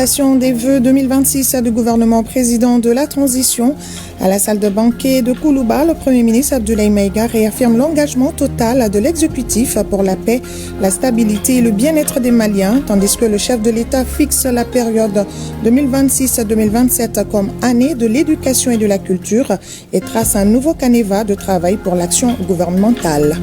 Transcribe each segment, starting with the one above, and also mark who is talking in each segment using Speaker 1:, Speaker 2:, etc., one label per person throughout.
Speaker 1: présentation des vœux 2026 du gouvernement président de la transition. À la salle de banquet de Koulouba, le Premier ministre Abdoulaye Maïga réaffirme l'engagement total de l'exécutif pour la paix, la stabilité et le bien-être des Maliens, tandis que le chef de l'État fixe la période 2026-2027 comme année de l'éducation et de la culture et trace un nouveau canevas de travail pour l'action gouvernementale.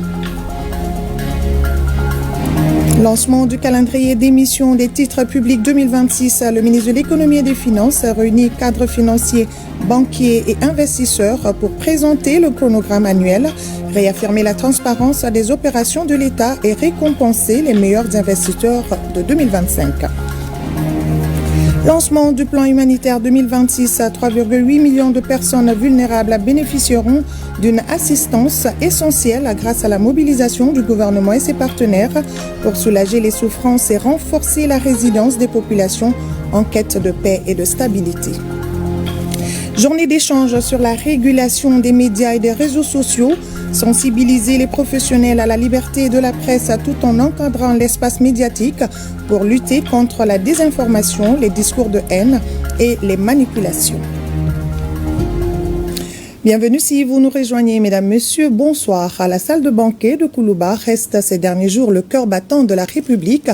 Speaker 1: Lancement du calendrier d'émission des titres publics 2026. Le ministre de l'Économie et des Finances réunit cadres financiers, banquiers et investisseurs pour présenter le chronogramme annuel, réaffirmer la transparence des opérations de l'État et récompenser les meilleurs investisseurs de 2025. Lancement du plan humanitaire 2026, 3,8 millions de personnes vulnérables bénéficieront d'une assistance essentielle grâce à la mobilisation du gouvernement et ses partenaires pour soulager les souffrances et renforcer la résilience des populations en quête de paix et de stabilité. Journée d'échange sur la régulation des médias et des réseaux sociaux, sensibiliser les professionnels à la liberté de la presse tout en encadrant l'espace médiatique pour lutter contre la désinformation, les discours de haine et les manipulations. Bienvenue si vous nous rejoignez, mesdames, messieurs, bonsoir. À la salle de banquet de Koulouba reste ces derniers jours le cœur battant de la République.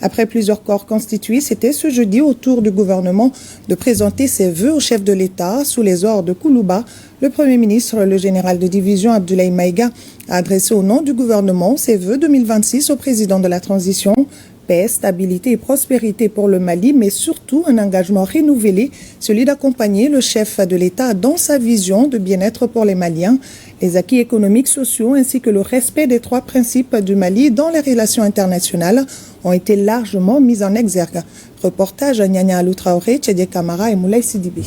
Speaker 1: Après plusieurs corps constitués, c'était ce jeudi au tour du gouvernement de présenter ses vœux au chef de l'État. Sous les ordres de Koulouba, le Premier ministre, le général de division Abdoulaye Maïga, a adressé au nom du gouvernement ses vœux 2026 au président de la transition. Paix, stabilité et prospérité pour le Mali, mais surtout un engagement renouvelé, celui d'accompagner le chef de l'État dans sa vision de bien-être pour les Maliens, les acquis économiques, sociaux ainsi que le respect des trois principes du Mali dans les relations internationales ont été largement mis en exergue. Reportage à Nyanya Alou Traoré, Tchédie Kamara et Moulay Sidibé.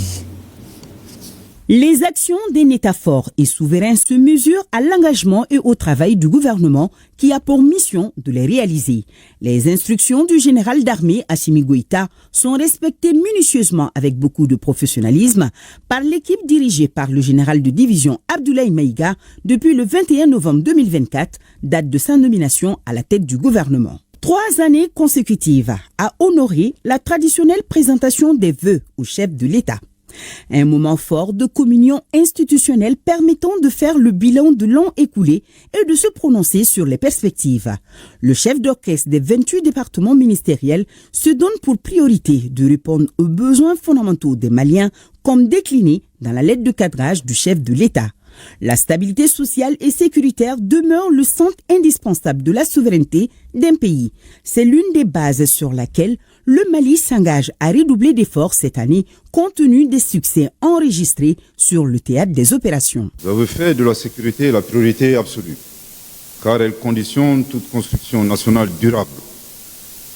Speaker 2: Les actions d'un État fort et souverain se mesurent à l'engagement et au travail du gouvernement qui a pour mission de les réaliser. Les instructions du général d'armée Assimi Goïta sont respectées minutieusement avec beaucoup de professionnalisme par l'équipe dirigée par le général de division Abdoulaye Maïga depuis le 21 novembre 2024, date de sa nomination à la tête du gouvernement. 3 années consécutives à honorer la traditionnelle présentation des vœux au chef de l'État. Un moment fort de communion institutionnelle permettant de faire le bilan de l'an écoulé et de se prononcer sur les perspectives. Le chef d'orchestre des 28 départements ministériels se donne pour priorité de répondre aux besoins fondamentaux des Maliens comme décliné dans la lettre de cadrage du chef de l'État. La stabilité sociale et sécuritaire demeure le centre indispensable de la souveraineté d'un pays. C'est l'une des bases sur laquelle le Mali s'engage à redoubler d'efforts cette année compte tenu des succès enregistrés sur le théâtre des opérations.
Speaker 3: Vous avez fait de la sécurité la priorité absolue, car elle conditionne toute construction nationale durable.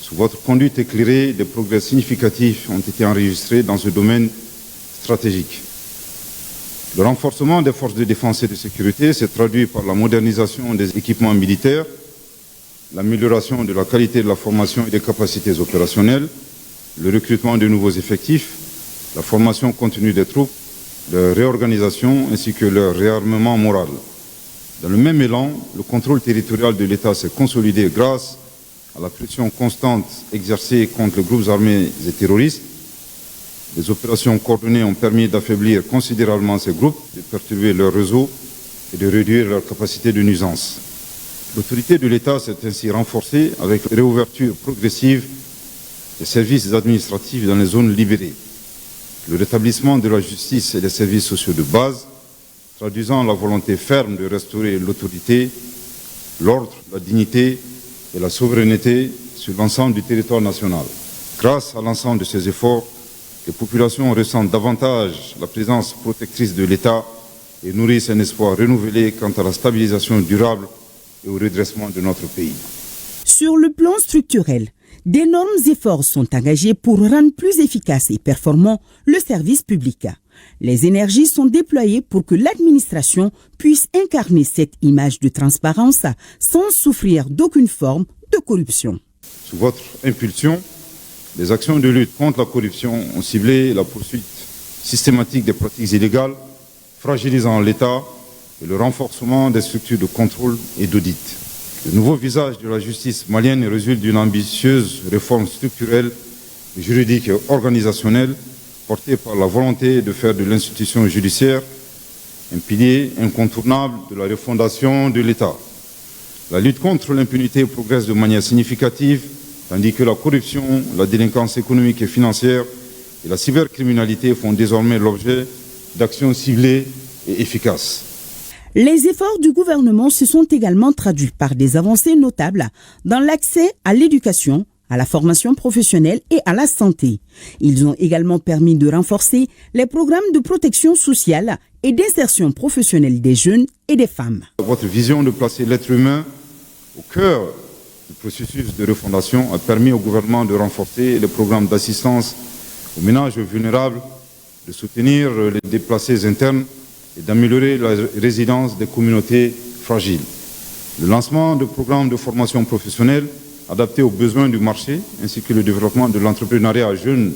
Speaker 3: Sous votre conduite éclairée, des progrès significatifs ont été enregistrés dans ce domaine stratégique. Le renforcement des forces de défense et de sécurité s'est traduit par la modernisation des équipements militaires, l'amélioration de la qualité de la formation et des capacités opérationnelles, le recrutement de nouveaux effectifs, la formation continue des troupes, leur réorganisation ainsi que leur réarmement moral. Dans le même élan, le contrôle territorial de l'État s'est consolidé grâce à la pression constante exercée contre les groupes armés et terroristes. Les opérations coordonnées ont permis d'affaiblir considérablement ces groupes, de perturber leur réseau et de réduire leur capacité de nuisance. L'autorité de l'État s'est ainsi renforcée avec la réouverture progressive des services administratifs dans les zones libérées, le rétablissement de la justice et des services sociaux de base, traduisant la volonté ferme de restaurer l'autorité, l'ordre, la dignité et la souveraineté sur l'ensemble du territoire national. Grâce à l'ensemble de ces efforts, les populations ressentent davantage la présence protectrice de l'État et nourrissent un espoir renouvelé quant à la stabilisation durable et au redressement de notre pays.
Speaker 2: Sur le plan structurel, d'énormes efforts sont engagés pour rendre plus efficace et performant le service public. Les énergies sont déployées pour que l'administration puisse incarner cette image de transparence sans souffrir d'aucune forme de corruption.
Speaker 3: Sous votre impulsion, les actions de lutte contre la corruption ont ciblé la poursuite systématique des pratiques illégales, fragilisant l'État et le renforcement des structures de contrôle et d'audit. Le nouveau visage de la justice malienne résulte d'une ambitieuse réforme structurelle juridique et organisationnelle portée par la volonté de faire de l'institution judiciaire un pilier incontournable de la refondation de l'État. La lutte contre l'impunité progresse de manière significative, tandis que la corruption, la délinquance économique et financière et la cybercriminalité font désormais l'objet d'actions ciblées et efficaces.
Speaker 2: Les efforts du gouvernement se sont également traduits par des avancées notables dans l'accès à l'éducation, à la formation professionnelle et à la santé. Ils ont également permis de renforcer les programmes de protection sociale et d'insertion professionnelle des jeunes et des femmes.
Speaker 3: Votre vision de placer l'être humain au cœur du processus de refondation a permis au gouvernement de renforcer les programmes d'assistance aux ménages vulnérables, de soutenir les déplacés internes et d'améliorer la résilience des communautés fragiles. Le lancement de programmes de formation professionnelle adaptés aux besoins du marché ainsi que le développement de l'entrepreneuriat jeune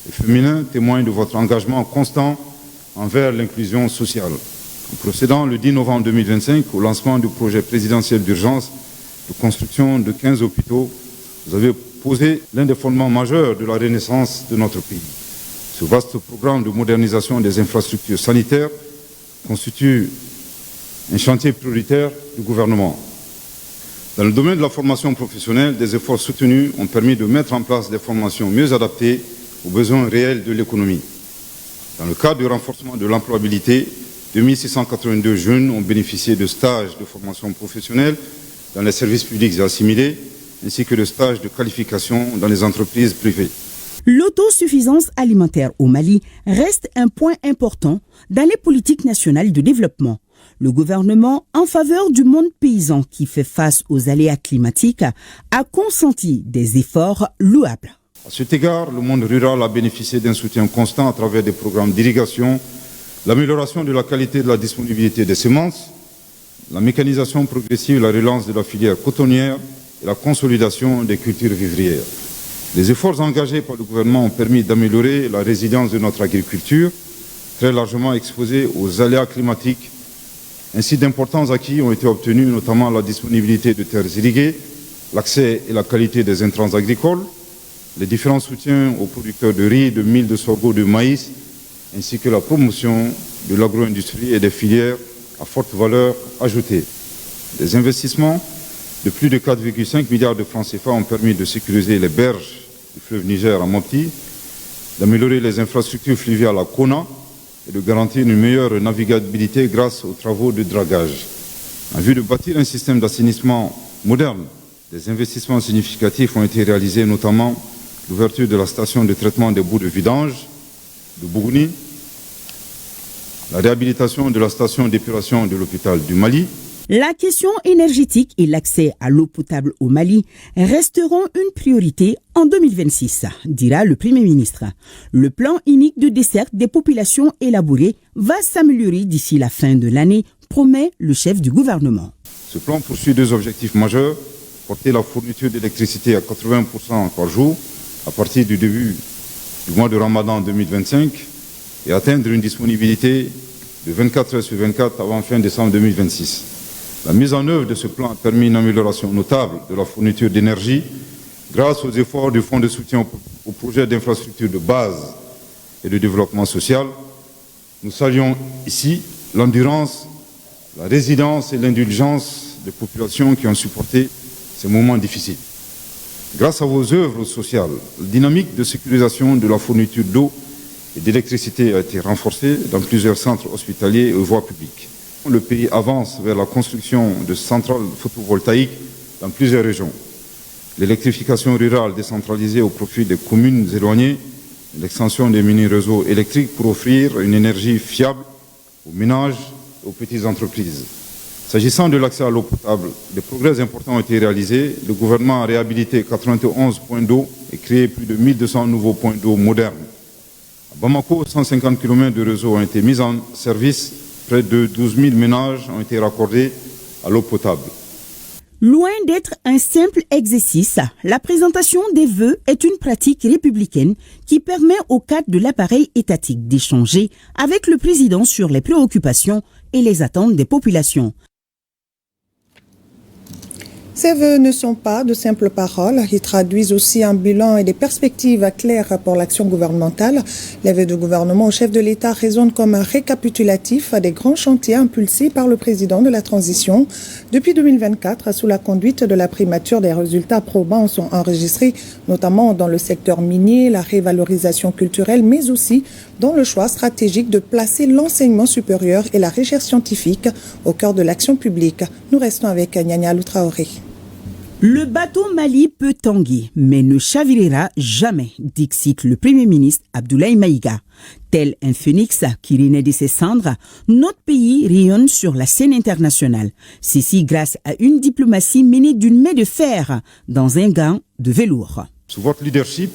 Speaker 3: et féminin témoignent de votre engagement constant envers l'inclusion sociale. En procédant le 10 novembre 2025 au lancement du projet présidentiel d'urgence de construction de 15 hôpitaux, vous avez posé l'un des fondements majeurs de la renaissance de notre pays. Ce vaste programme de modernisation des infrastructures sanitaires constitue un chantier prioritaire du gouvernement. Dans le domaine de la formation professionnelle, des efforts soutenus ont permis de mettre en place des formations mieux adaptées aux besoins réels de l'économie. Dans le cadre du renforcement de l'employabilité, 2682 jeunes ont bénéficié de stages de formation professionnelle dans les services publics et assimilés, ainsi que de stages de qualification dans les entreprises privées.
Speaker 2: L'autosuffisance alimentaire au Mali reste un point important dans les politiques nationales de développement. Le gouvernement, en faveur du monde paysan qui fait face aux aléas climatiques, a consenti des efforts louables.
Speaker 3: À cet égard, le monde rural a bénéficié d'un soutien constant à travers des programmes d'irrigation, l'amélioration de la qualité de la disponibilité des semences, la mécanisation progressive, la relance de la filière cotonnière et la consolidation des cultures vivrières. Les efforts engagés par le gouvernement ont permis d'améliorer la résilience de notre agriculture, très largement exposée aux aléas climatiques. Ainsi, d'importants acquis ont été obtenus, notamment la disponibilité de terres irriguées, l'accès et la qualité des intrants agricoles, les différents soutiens aux producteurs de riz, de mil, de sorgho, de maïs, ainsi que la promotion de l'agro-industrie et des filières à forte valeur ajoutée. Des investissements de plus de 4,5 milliards de francs CFA ont permis de sécuriser les berges du fleuve Niger à Mopti, d'améliorer les infrastructures fluviales à Kona et de garantir une meilleure navigabilité grâce aux travaux de dragage. En vue de bâtir un système d'assainissement moderne, des investissements significatifs ont été réalisés, notamment l'ouverture de la station de traitement des boues de vidange de Bougouni, la réhabilitation de la station d'épuration de l'hôpital du Mali.
Speaker 2: La question énergétique et l'accès à l'eau potable au Mali resteront une priorité en 2026, dira le Premier ministre. Le plan unique de desserte des populations élaboré va s'améliorer d'ici la fin de l'année, promet le chef du gouvernement.
Speaker 3: Ce plan poursuit deux objectifs majeurs: porter la fourniture d'électricité à 80% par jour à partir du début du mois de Ramadan 2025 et atteindre une disponibilité de 24 heures sur 24 avant fin décembre 2026. La mise en œuvre de ce plan a permis une amélioration notable de la fourniture d'énergie grâce aux efforts du Fonds de soutien aux projets d'infrastructure de base et de développement social. Nous saluons ici l'endurance, la résilience et l'indulgence des populations qui ont supporté ces moments difficiles. Grâce à vos œuvres sociales, la dynamique de sécurisation de la fourniture d'eau et d'électricité a été renforcée dans plusieurs centres hospitaliers et voies publiques. Le pays avance vers la construction de centrales photovoltaïques dans plusieurs régions. L'électrification rurale décentralisée au profit des communes éloignées, l'extension des mini-réseaux électriques pour offrir une énergie fiable aux ménages et aux petites entreprises. S'agissant de l'accès à l'eau potable, des progrès importants ont été réalisés. Le gouvernement a réhabilité 91 points d'eau et créé plus de 1200 nouveaux points d'eau modernes. À Bamako, 150 km de réseaux ont été mis en service. Près de 12 000 ménages ont été raccordés à l'eau potable.
Speaker 2: Loin d'être un simple exercice, la présentation des vœux est une pratique républicaine qui permet au cadre de l'appareil étatique d'échanger avec le président sur les préoccupations et les attentes des populations.
Speaker 1: Ces vœux ne sont pas de simples paroles, ils traduisent aussi un bilan et des perspectives claires pour l'action gouvernementale. Les vœux du gouvernement au chef de l'État résonnent comme un récapitulatif des grands chantiers impulsés par le président de la transition. Depuis 2024, sous la conduite de la primature, des résultats probants sont enregistrés, notamment dans le secteur minier, la révalorisation culturelle, mais aussi dans le choix stratégique de placer l'enseignement supérieur et la recherche scientifique au cœur de l'action publique. Nous restons avec Nyanya Loutraoré.
Speaker 2: Le bateau Mali peut tanguer, mais ne chavirera jamais, dixit le Premier ministre Abdoulaye Maïga. Tel un phénix qui renaît de ses cendres, notre pays rayonne sur la scène internationale. Ceci grâce à une diplomatie menée d'une main de fer dans un gant de velours.
Speaker 3: Sous votre leadership,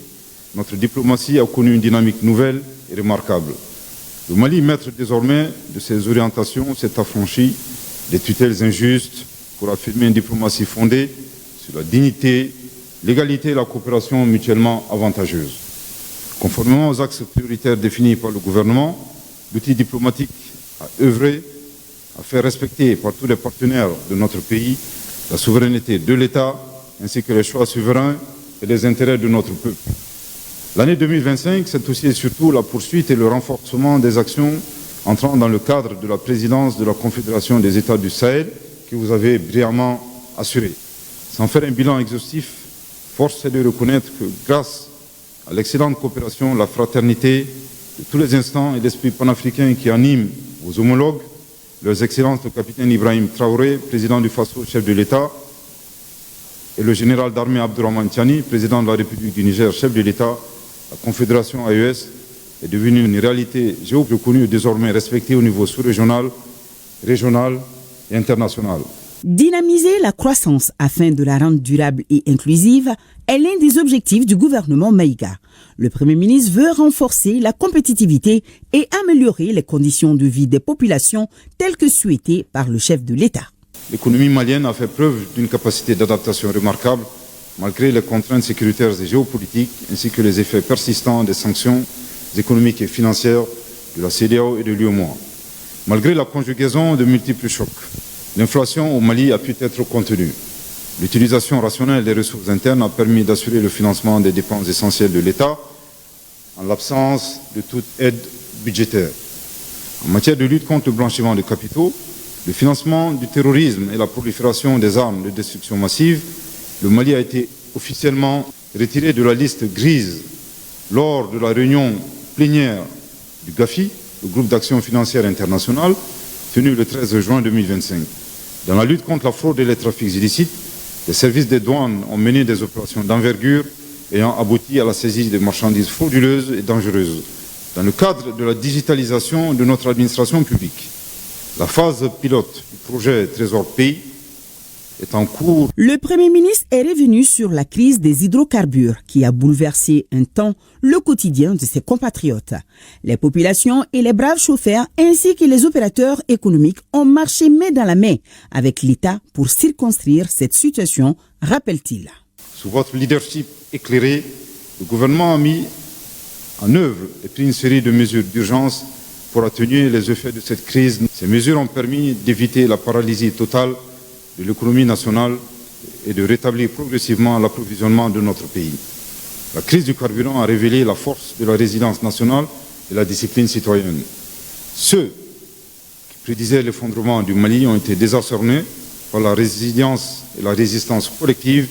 Speaker 3: notre diplomatie a connu une dynamique nouvelle et remarquable. Le Mali, maître désormais de ses orientations, s'est affranchi des tutelles injustes pour affirmer une diplomatie fondée sur la dignité, l'égalité et la coopération mutuellement avantageuse. Conformément aux axes prioritaires définis par le gouvernement, l'outil diplomatique a œuvré à faire respecter par tous les partenaires de notre pays la souveraineté de l'État ainsi que les choix souverains et les intérêts de notre peuple. L'année 2025, c'est aussi et surtout la poursuite et le renforcement des actions entrant dans le cadre de la présidence de la Confédération des États du Sahel que vous avez brillamment assurée. Sans faire un bilan exhaustif, force est de reconnaître que grâce à l'excellente coopération, la fraternité de tous les instants et l'esprit panafricain qui anime vos homologues, leurs excellences le capitaine Ibrahim Traoré, président du Faso, chef de l'État, et le général d'armée Abdourahmane Tiani, président de la République du Niger, chef de l'État, la Confédération AES est devenue une réalité géoreconnue et désormais respectée au niveau sous-régional, régional et international.
Speaker 2: Dynamiser la croissance afin de la rendre durable et inclusive est l'un des objectifs du gouvernement Maïga. Le Premier ministre veut renforcer la compétitivité et améliorer les conditions de vie des populations telles que souhaitées par le chef de l'État.
Speaker 3: L'économie malienne a fait preuve d'une capacité d'adaptation remarquable malgré les contraintes sécuritaires et géopolitiques ainsi que les effets persistants des sanctions économiques et financières de la CEDEAO et de l'UEMOA. Malgré la conjugaison de multiples chocs, l'inflation au Mali a pu être contenue. L'utilisation rationnelle des ressources internes a permis d'assurer le financement des dépenses essentielles de l'État en l'absence de toute aide budgétaire. En matière de lutte contre le blanchiment de capitaux, le financement du terrorisme et la prolifération des armes de destruction massive, le Mali a été officiellement retiré de la liste grise lors de la réunion plénière du GAFI, le groupe d'action financière international, tenue le 13 juin 2025. Dans la lutte contre la fraude et les trafics illicites, les services des douanes ont mené des opérations d'envergure ayant abouti à la saisie de marchandises frauduleuses et dangereuses. Dans le cadre de la digitalisation de notre administration publique, la phase pilote du projet Trésor Pays est en cours.
Speaker 2: Le Premier ministre est revenu sur la crise des hydrocarbures qui a bouleversé un temps le quotidien de ses compatriotes. Les populations et les braves chauffeurs ainsi que les opérateurs économiques ont marché main dans la main avec l'État pour circonscrire cette situation, rappelle-t-il.
Speaker 3: Sous votre leadership éclairé, le gouvernement a mis en œuvre et pris une série de mesures d'urgence pour atténuer les effets de cette crise. Ces mesures ont permis d'éviter la paralysie totale de l'économie nationale et de rétablir progressivement l'approvisionnement de notre pays. La crise du carburant a révélé la force de la résilience nationale et la discipline citoyenne. Ceux qui prédisaient l'effondrement du Mali ont été désarçonnés par la résilience et la résistance collective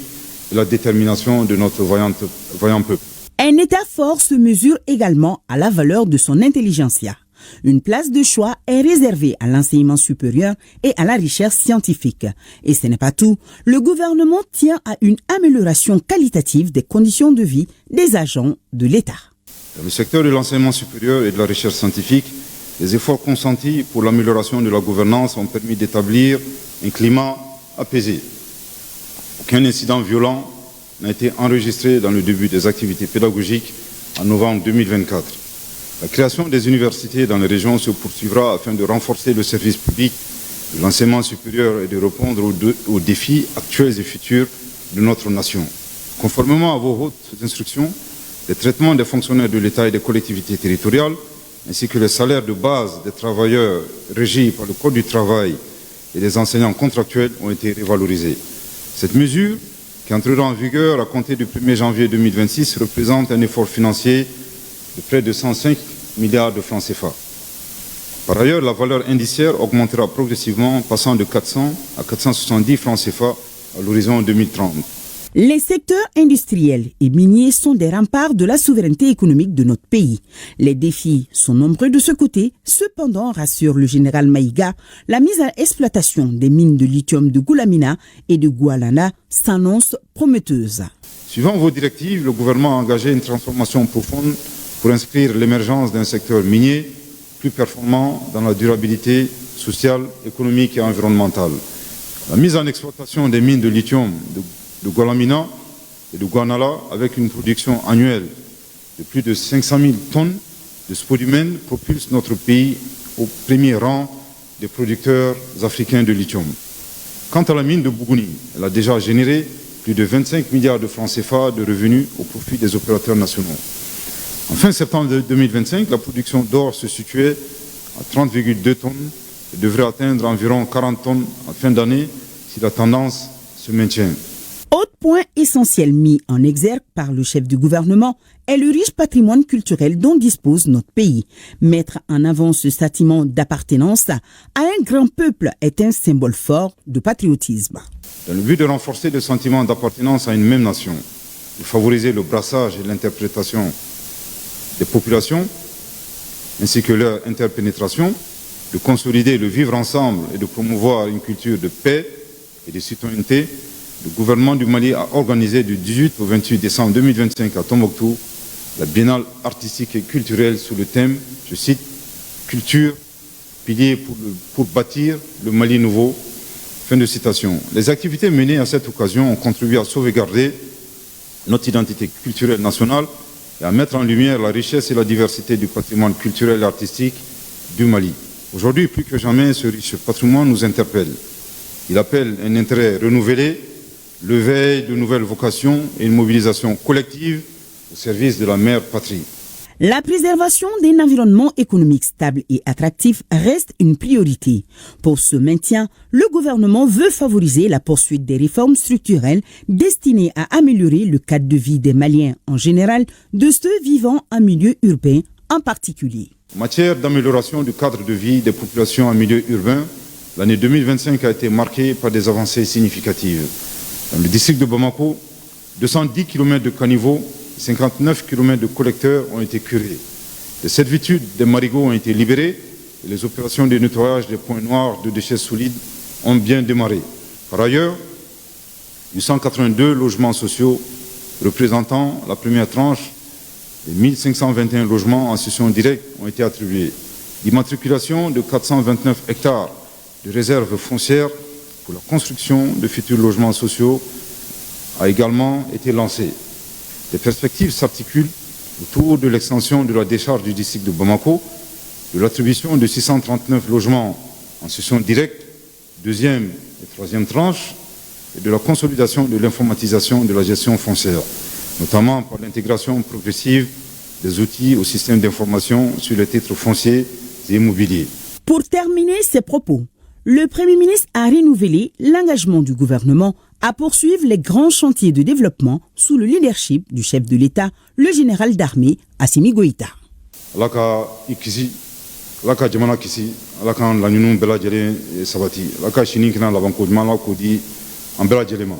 Speaker 3: et la détermination de notre vaillant peuple.
Speaker 2: Un État fort se mesure également à la valeur de son intelligentsia. Une place de choix est réservée à l'enseignement supérieur et à la recherche scientifique. Et ce n'est pas tout. Le gouvernement tient à une amélioration qualitative des conditions de vie des agents de l'État.
Speaker 3: Dans le secteur de l'enseignement supérieur et de la recherche scientifique, les efforts consentis pour l'amélioration de la gouvernance ont permis d'établir un climat apaisé. Aucun incident violent n'a été enregistré dans le début des activités pédagogiques en novembre 2024. La création des universités dans les régions se poursuivra afin de renforcer le service public de l'enseignement supérieur et de répondre aux défis actuels et futurs de notre nation. Conformément à vos hautes instructions, les traitements des fonctionnaires de l'État et des collectivités territoriales, ainsi que les salaires de base des travailleurs régis par le Code du travail et des enseignants contractuels ont été révalorisés. Cette mesure, qui entrera en vigueur à compter du 1er janvier 2026, représente un effort financier de près de 105 milliards de francs CFA. Par ailleurs, la valeur indiciaire augmentera progressivement, passant de 400 à 470 francs CFA à l'horizon 2030.
Speaker 2: Les secteurs industriels et miniers sont des remparts de la souveraineté économique de notre pays. Les défis sont nombreux de ce côté. Cependant, rassure le général Maïga, la mise à exploitation des mines de lithium de Goulamina et de Goualana s'annonce prometteuse.
Speaker 3: Suivant vos directives, le gouvernement a engagé une transformation profonde pour inscrire l'émergence d'un secteur minier plus performant dans la durabilité sociale, économique et environnementale. La mise en exploitation des mines de lithium de Goulamina et de Gouanala, avec une production annuelle de plus de 500 000 tonnes de spodumène, propulse notre pays au premier rang des producteurs africains de lithium. Quant à la mine de Bougouni, elle a déjà généré plus de 25 milliards de francs CFA de revenus au profit des opérateurs nationaux. En fin septembre 2025, la production d'or se situait à 30,2 tonnes et devrait atteindre environ 40 tonnes en fin d'année si la tendance se maintient.
Speaker 2: Autre point essentiel mis en exergue par le chef du gouvernement est le riche patrimoine culturel dont dispose notre pays. Mettre en avant ce sentiment d'appartenance à un grand peuple est un symbole fort de patriotisme.
Speaker 3: Dans le but de renforcer le sentiment d'appartenance à une même nation, de favoriser le brassage et l'interprétation des populations, ainsi que leur interpénétration, de consolider le vivre ensemble et de promouvoir une culture de paix et de citoyenneté, le gouvernement du Mali a organisé du 18 au 28 décembre 2025 à Tombouctou la biennale artistique et culturelle sous le thème, je cite, « Culture, pilier pour bâtir le Mali nouveau ». Fin de citation. Les activités menées à cette occasion ont contribué à sauvegarder notre identité culturelle nationale et à mettre en lumière la richesse et la diversité du patrimoine culturel et artistique du Mali. Aujourd'hui, plus que jamais, ce riche patrimoine nous interpelle. Il appelle un intérêt renouvelé, l'éveil de nouvelles vocations et une mobilisation collective au service de la mère patrie.
Speaker 2: La préservation d'un environnement économique stable et attractif reste une priorité. Pour ce maintien, le gouvernement veut favoriser la poursuite des réformes structurelles destinées à améliorer le cadre de vie des Maliens en général, de ceux vivant en milieu urbain en particulier.
Speaker 3: En matière d'amélioration du cadre de vie des populations en milieu urbain, l'année 2025 a été marquée par des avancées significatives. Dans le district de Bamako, 210 km de caniveaux, 59 km de collecteurs ont été curés. Les servitudes des marigots ont été libérées et les opérations de nettoyage des points noirs de déchets solides ont bien démarré. Par ailleurs, 882 logements sociaux représentant la première tranche des 1521 logements en cession directe ont été attribués. L'immatriculation de 429 hectares de réserves foncières pour la construction de futurs logements sociaux a également été lancée. Les perspectives s'articulent autour de l'extension de la décharge du district de Bamako, de l'attribution de 639 logements en cession directe, deuxième et troisième tranche, et de la consolidation de l'informatisation de la gestion foncière, notamment par l'intégration progressive des outils au système d'information sur les titres fonciers et immobiliers.
Speaker 2: Pour terminer ces propos, le Premier ministre a renouvelé l'engagement du gouvernement à poursuivre les grands chantiers de développement sous le leadership du chef de l'État, le général d'armée Assimi Goïta.
Speaker 3: Alaka ikisi, alaka jamana kisi, alaka la nyunu bela jere sabati, alaka shininkina la banko jmala kodi ambela jelema.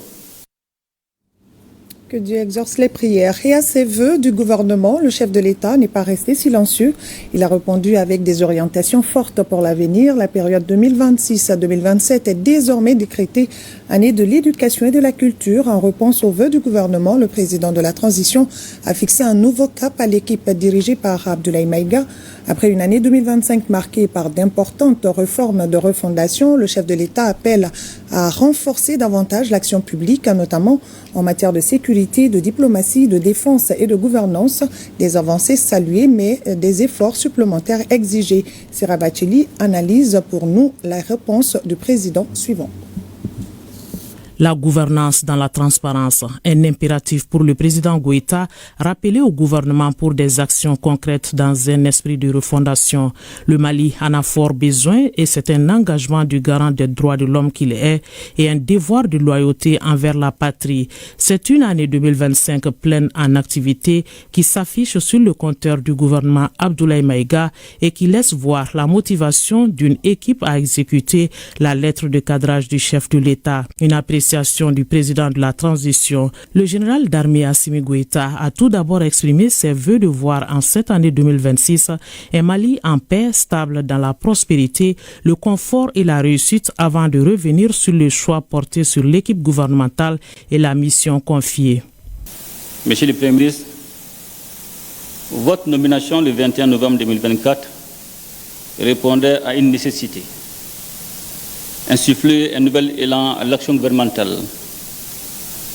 Speaker 1: Que Dieu exauce les prières. Et à ces vœux du gouvernement, le chef de l'État n'est pas resté silencieux. Il a répondu avec des orientations fortes pour l'avenir. La période 2026 à 2027 est désormais décrétée année de l'éducation et de la culture. En réponse aux vœux du gouvernement, le président de la transition a fixé un nouveau cap à l'équipe dirigée par Abdoulaye Maïga. Après une année 2025 marquée par d'importantes réformes de refondation, le chef de l'État appelle à renforcer davantage l'action publique, notamment en matière de sécurité, de diplomatie, de défense et de gouvernance. Des avancées saluées, mais des efforts supplémentaires exigés. Sira Bacheli analyse pour nous la réponse du président suivant.
Speaker 4: La gouvernance dans la transparence, un impératif pour le président Goïta, rappelé au gouvernement pour des actions concrètes dans un esprit de refondation. Le Mali en a fort besoin et c'est un engagement du garant des droits de l'homme qu'il est et un devoir de loyauté envers la patrie. C'est une année 2025 pleine en activité qui s'affiche sur le compteur du gouvernement Abdoulaye Maïga et qui laisse voir la motivation d'une équipe à exécuter la lettre de cadrage du chef de l'État. Une appréciation du président de la transition, le général d'armée Assimi Goïta a tout d'abord exprimé ses vœux de voir en cette année 2026 un Mali en paix, stable dans la prospérité, le confort et la réussite avant de revenir sur le choix porté sur l'équipe gouvernementale et la mission confiée.
Speaker 5: Monsieur le Premier ministre, votre nomination le 21 novembre 2024 répondait à une nécessité. Insuffler un nouvel élan à l'action gouvernementale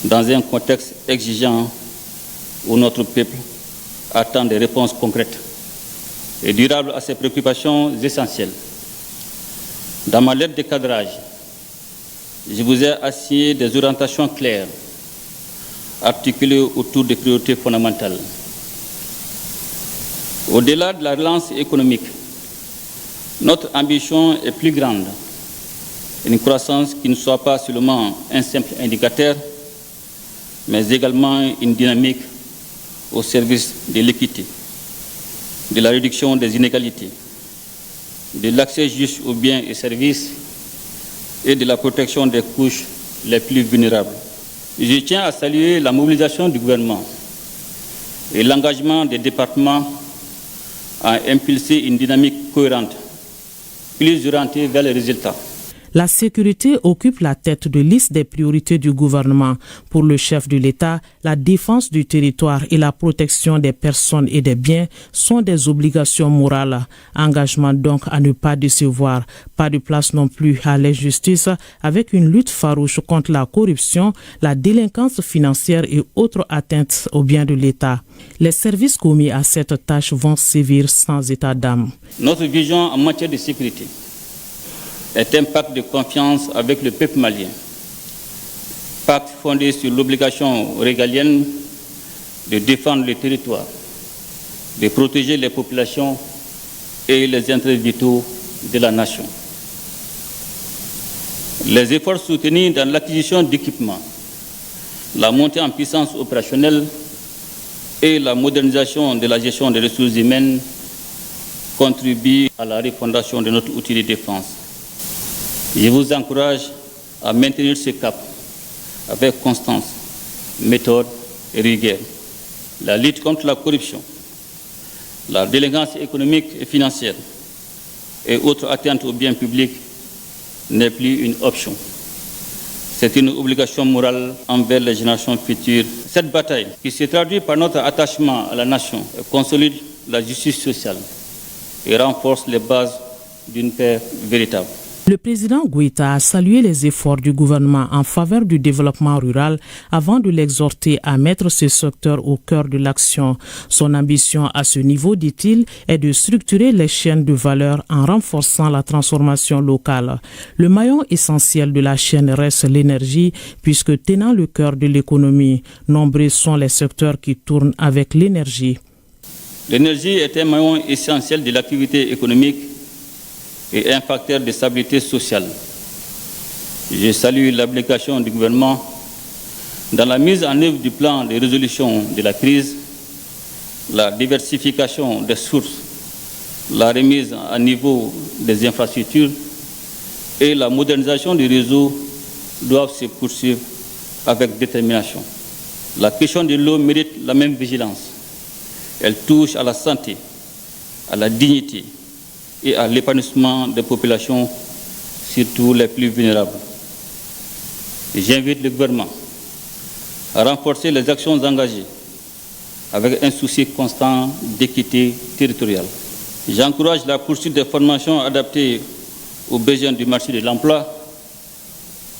Speaker 5: dans un contexte exigeant où notre peuple attend des réponses concrètes et durables à ses préoccupations essentielles. Dans ma lettre de cadrage, je vous ai assigné des orientations claires, articulées autour des priorités fondamentales. Au-delà de la relance économique, notre ambition est plus grande. Une croissance qui ne soit pas seulement un simple indicateur, mais également une dynamique au service de l'équité, de la réduction des inégalités, de l'accès juste aux biens et services et de la protection des couches les plus vulnérables. Je tiens à saluer la mobilisation du gouvernement et l'engagement des départements à impulser une dynamique cohérente, plus orientée vers les résultats.
Speaker 4: La sécurité occupe la tête de liste des priorités du gouvernement. Pour le chef de l'État, la défense du territoire et la protection des personnes et des biens sont des obligations morales. Engagement donc à ne pas décevoir. Pas de place non plus à l'injustice avec une lutte farouche contre la corruption, la délinquance financière et autres atteintes aux biens de l'État. Les services commis à cette tâche vont sévir sans état d'âme.
Speaker 5: Notre vision en matière de sécurité est un pacte de confiance avec le peuple malien. Pacte fondé sur l'obligation régalienne de défendre le territoire, de protéger les populations et les intérêts vitaux de la nation. Les efforts soutenus dans l'acquisition d'équipements, la montée en puissance opérationnelle et la modernisation de la gestion des ressources humaines contribuent à la refondation de notre outil de défense. Je vous encourage à maintenir ce cap avec constance, méthode et rigueur. La lutte contre la corruption, la délinquance économique et financière et autres atteintes aux biens publics n'est plus une option. C'est une obligation morale envers les générations futures. Cette bataille, qui se traduit par notre attachement à la nation, consolide la justice sociale et renforce les bases d'une paix véritable.
Speaker 4: Le président Goïta a salué les efforts du gouvernement en faveur du développement rural avant de l'exhorter à mettre ce secteur au cœur de l'action. Son ambition à ce niveau, dit-il, est de structurer les chaînes de valeur en renforçant la transformation locale. Le maillon essentiel de la chaîne reste l'énergie, puisque tenant le cœur de l'économie, nombreux sont les secteurs qui tournent avec l'énergie.
Speaker 5: L'énergie est un maillon essentiel de l'activité économique et un facteur de stabilité sociale. Je salue l'application du gouvernement dans la mise en œuvre du plan de résolution de la crise, la diversification des sources, la remise à niveau des infrastructures et la modernisation du réseau doivent se poursuivre avec détermination. La question de l'eau mérite la même vigilance. Elle touche à la santé, à la dignité et à l'épanouissement des populations, surtout les plus vulnérables. J'invite le gouvernement à renforcer les actions engagées avec un souci constant d'équité territoriale. J'encourage la poursuite des formations adaptées aux besoins du marché de l'emploi.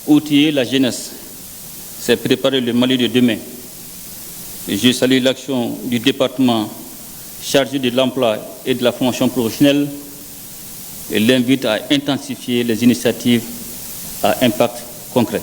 Speaker 5: Outiller la jeunesse, c'est préparer le Mali de demain. Je salue l'action du département chargé de l'emploi et de la formation professionnelle et l'invite à intensifier les initiatives à impact concret.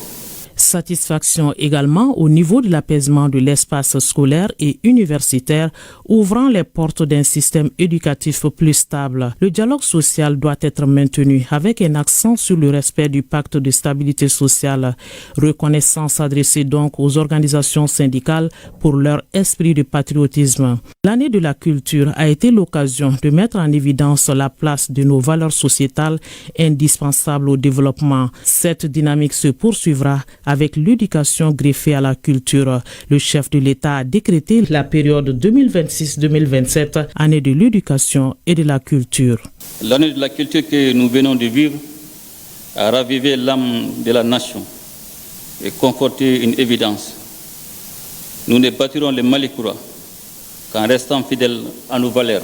Speaker 4: Satisfaction également au niveau de l'apaisement de l'espace scolaire et universitaire, ouvrant les portes d'un système éducatif plus stable. Le dialogue social doit être maintenu avec un accent sur le respect du pacte de stabilité sociale. Reconnaissance adressée donc aux organisations syndicales pour leur esprit de patriotisme. L'année de la culture a été l'occasion de mettre en évidence la place de nos valeurs sociétales indispensables au développement. Cette dynamique se poursuivra avec l'éducation greffée à la culture. Le chef de l'État a décrété la période 2026-2027, année de l'éducation et de la culture.
Speaker 5: L'année de la culture que nous venons de vivre a ravivé l'âme de la nation et conforté une évidence. Nous ne bâtirons le Mali Koura qu'en restant fidèles à nos valeurs,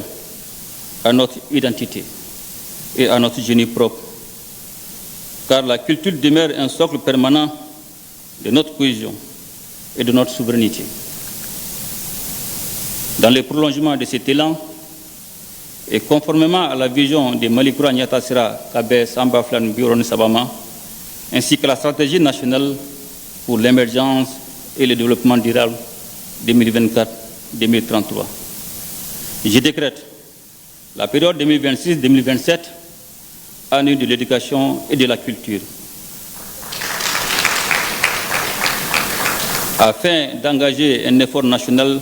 Speaker 5: à notre identité et à notre génie propre. Car la culture demeure un socle permanent de notre cohésion et de notre souveraineté. Dans le prolongement de cet élan, et conformément à la vision de Mali Koura Nyatasira Kabe Samba Flan Biron Sabama, ainsi que la stratégie nationale pour l'émergence et le développement durable 2024-2033, je décrète la période 2026-2027, année de l'éducation et de la culture, afin d'engager un effort national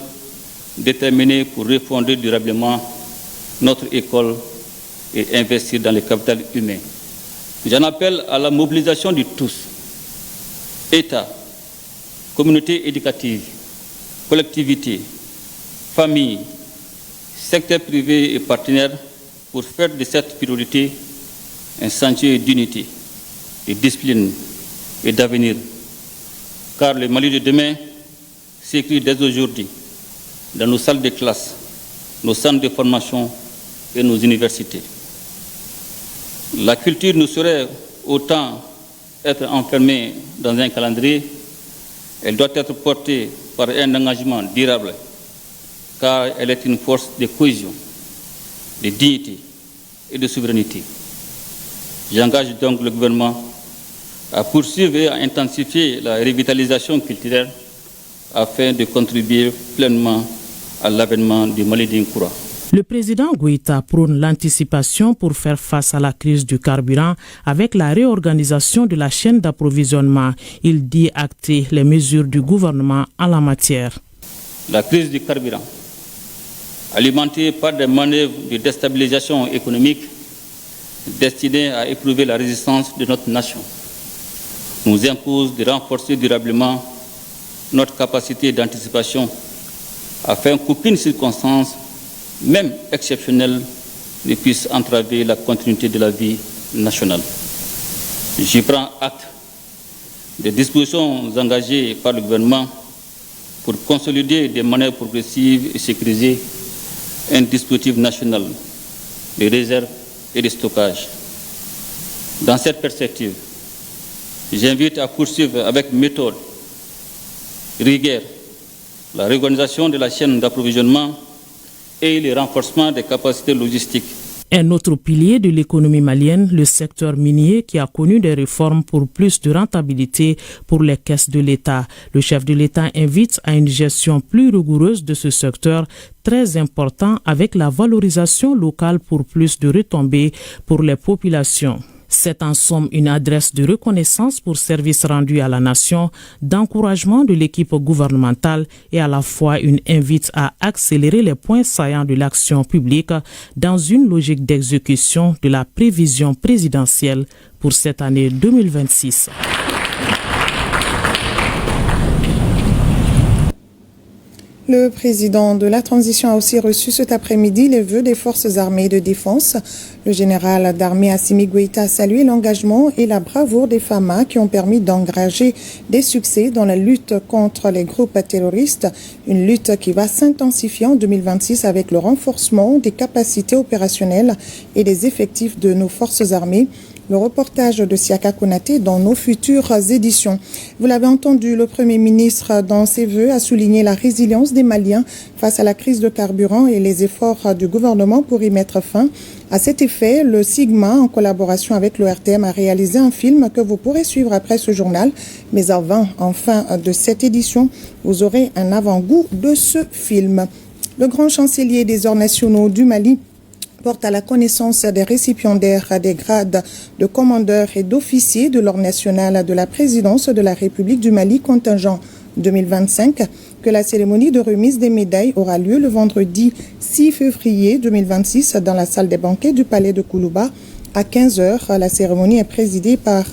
Speaker 5: déterminé pour refonder durablement notre école et investir dans le capital humain. J'en appelle à la mobilisation de tous, État, communauté éducative, collectivités, familles, secteur privé et partenaires pour faire de cette priorité un sentier d'unité, de discipline et d'avenir. Car le Mali de demain s'écrit dès aujourd'hui dans nos salles de classe, nos centres de formation et nos universités. La culture ne saurait autant être enfermée dans un calendrier, elle doit être portée par un engagement durable, car elle est une force de cohésion, de dignité et de souveraineté. J'engage donc le gouvernement à poursuivre et à intensifier la revitalisation culturelle afin de contribuer pleinement à l'avènement du Mali d'Inkoura.
Speaker 4: Le président Goïta prône l'anticipation pour faire face à la crise du carburant avec la réorganisation de la chaîne d'approvisionnement. Il dit acter les mesures du gouvernement en la matière.
Speaker 5: La crise du carburant, alimentée par des manœuvres de déstabilisation économique destinées à éprouver la résistance de notre nation, nous impose de renforcer durablement notre capacité d'anticipation afin qu'aucune circonstance, même exceptionnelle, ne puisse entraver la continuité de la vie nationale. J'y prends acte des dispositions engagées par le gouvernement pour consolider de manière progressive et sécuriser un dispositif national de réserve et de stockage. Dans cette perspective, j'invite à poursuivre avec méthode, rigueur, la réorganisation de la chaîne d'approvisionnement et le renforcement des capacités logistiques.
Speaker 4: Un autre pilier de l'économie malienne, le secteur minier qui a connu des réformes pour plus de rentabilité pour les caisses de l'État. Le chef de l'État invite à une gestion plus rigoureuse de ce secteur très important avec la valorisation locale pour plus de retombées pour les populations. C'est en somme une adresse de reconnaissance pour services rendus à la nation, d'encouragement de l'équipe gouvernementale et à la fois une invite à accélérer les points saillants de l'action publique dans une logique d'exécution de la prévision présidentielle pour cette année 2026.
Speaker 1: Le président de la transition a aussi reçu cet après-midi les vœux des forces armées de défense. Le général d'armée Assimi Goïta a salué l'engagement et la bravoure des FAMA qui ont permis d'engager des succès dans la lutte contre les groupes terroristes. Une lutte qui va s'intensifier en 2026 avec le renforcement des capacités opérationnelles et des effectifs de nos forces armées. Le reportage de Siaka Konaté dans nos futures éditions. Vous l'avez entendu, le Premier ministre, dans ses vœux, a souligné la résilience des Maliens face à la crise de carburant et les efforts du gouvernement pour y mettre fin. À cet effet, le Sigma, en collaboration avec l'ORTM, a réalisé un film que vous pourrez suivre après ce journal. Mais en fin de cette édition, vous aurez un avant-goût de ce film. Le grand chancelier des ordres nationaux du Mali porte à la connaissance des récipiendaires des grades de commandeur et d'officier de l'ordre national de la présidence de la République du Mali contingent 2025 que la cérémonie de remise des médailles aura lieu le vendredi 6 février 2026 dans la salle des banquets du palais de Koulouba à 15h. La cérémonie est présidée par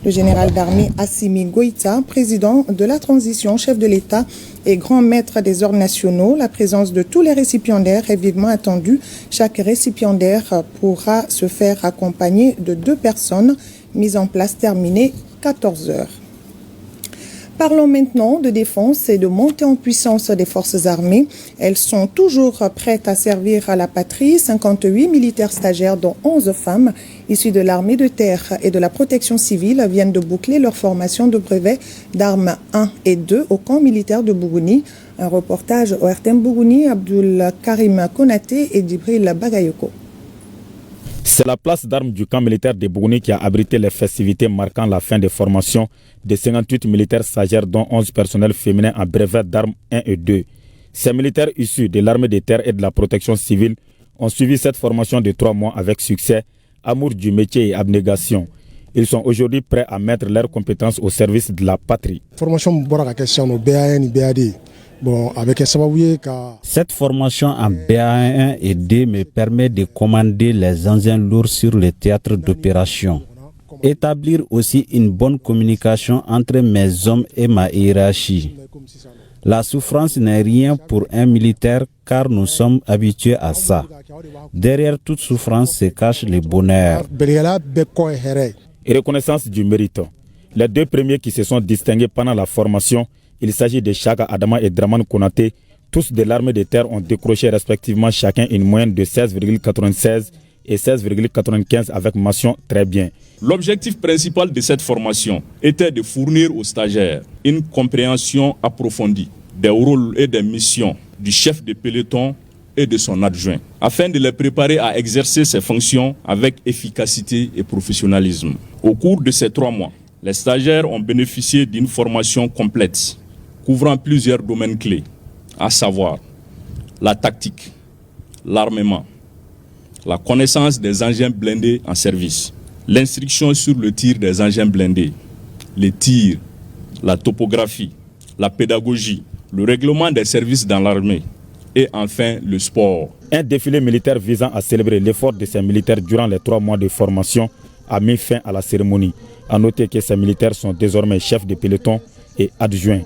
Speaker 1: le général d'armée Assimi Goïta, président de la transition, chef de l'État et grand maître des ordres nationaux. La présence de tous les récipiendaires est vivement attendue. Chaque récipiendaire pourra se faire accompagner de 2 personnes. Mise en place terminée 14h. Parlons maintenant de défense et de montée en puissance des forces armées. Elles sont toujours prêtes à servir à la patrie. 58 militaires stagiaires, dont 11 femmes, issus de l'armée de terre et de la protection civile, viennent de boucler leur formation de brevet d'armes 1 et 2 au camp militaire de Bougouni. Un reportage au RTM Bougouni, Abdul Karim Konaté et Djibril Bagayoko.
Speaker 6: C'est la place d'armes du camp militaire de Bougouni qui a abrité les festivités marquant la fin des formations de 58 militaires stagiaires dont 11 personnels féminins en brevet d'armes 1 et 2. Ces militaires issus de l'armée de terre et de la protection civile ont suivi cette formation de 3 mois avec succès, amour du métier et abnégation. Ils sont aujourd'hui prêts à mettre leurs compétences au service de la patrie.
Speaker 7: Cette formation en BA1 et 2 me permet de commander les engins lourds sur le théâtre d'opération. Établir aussi une bonne communication entre mes hommes et ma hiérarchie. La souffrance n'est rien pour un militaire car nous sommes habitués à ça. Derrière toute souffrance se cache le bonheur.
Speaker 6: Et reconnaissance du mérite. Les 2 premiers qui se sont distingués pendant la formation, il s'agit de Chaka Adama et Draman Konaté, tous de l'armée de terre ont décroché respectivement chacun une moyenne de 16,96 et 16,95 avec mention très bien.
Speaker 8: L'objectif principal de cette formation était de fournir aux stagiaires une compréhension approfondie des rôles et des missions du chef de peloton et de son adjoint, afin de les préparer à exercer ces fonctions avec efficacité et professionnalisme. Au cours de ces 3 mois, les stagiaires ont bénéficié d'une formation complète, couvrant plusieurs domaines clés, à savoir la tactique, l'armement, la connaissance des engins blindés en service, l'instruction sur le tir des engins blindés, les tirs, la topographie, la pédagogie, le règlement des services dans l'armée et enfin le sport.
Speaker 6: Un défilé militaire visant à célébrer l'effort de ces militaires durant les 3 mois de formation a mis fin à la cérémonie. À noter que ces militaires sont désormais chefs de peloton et adjoints.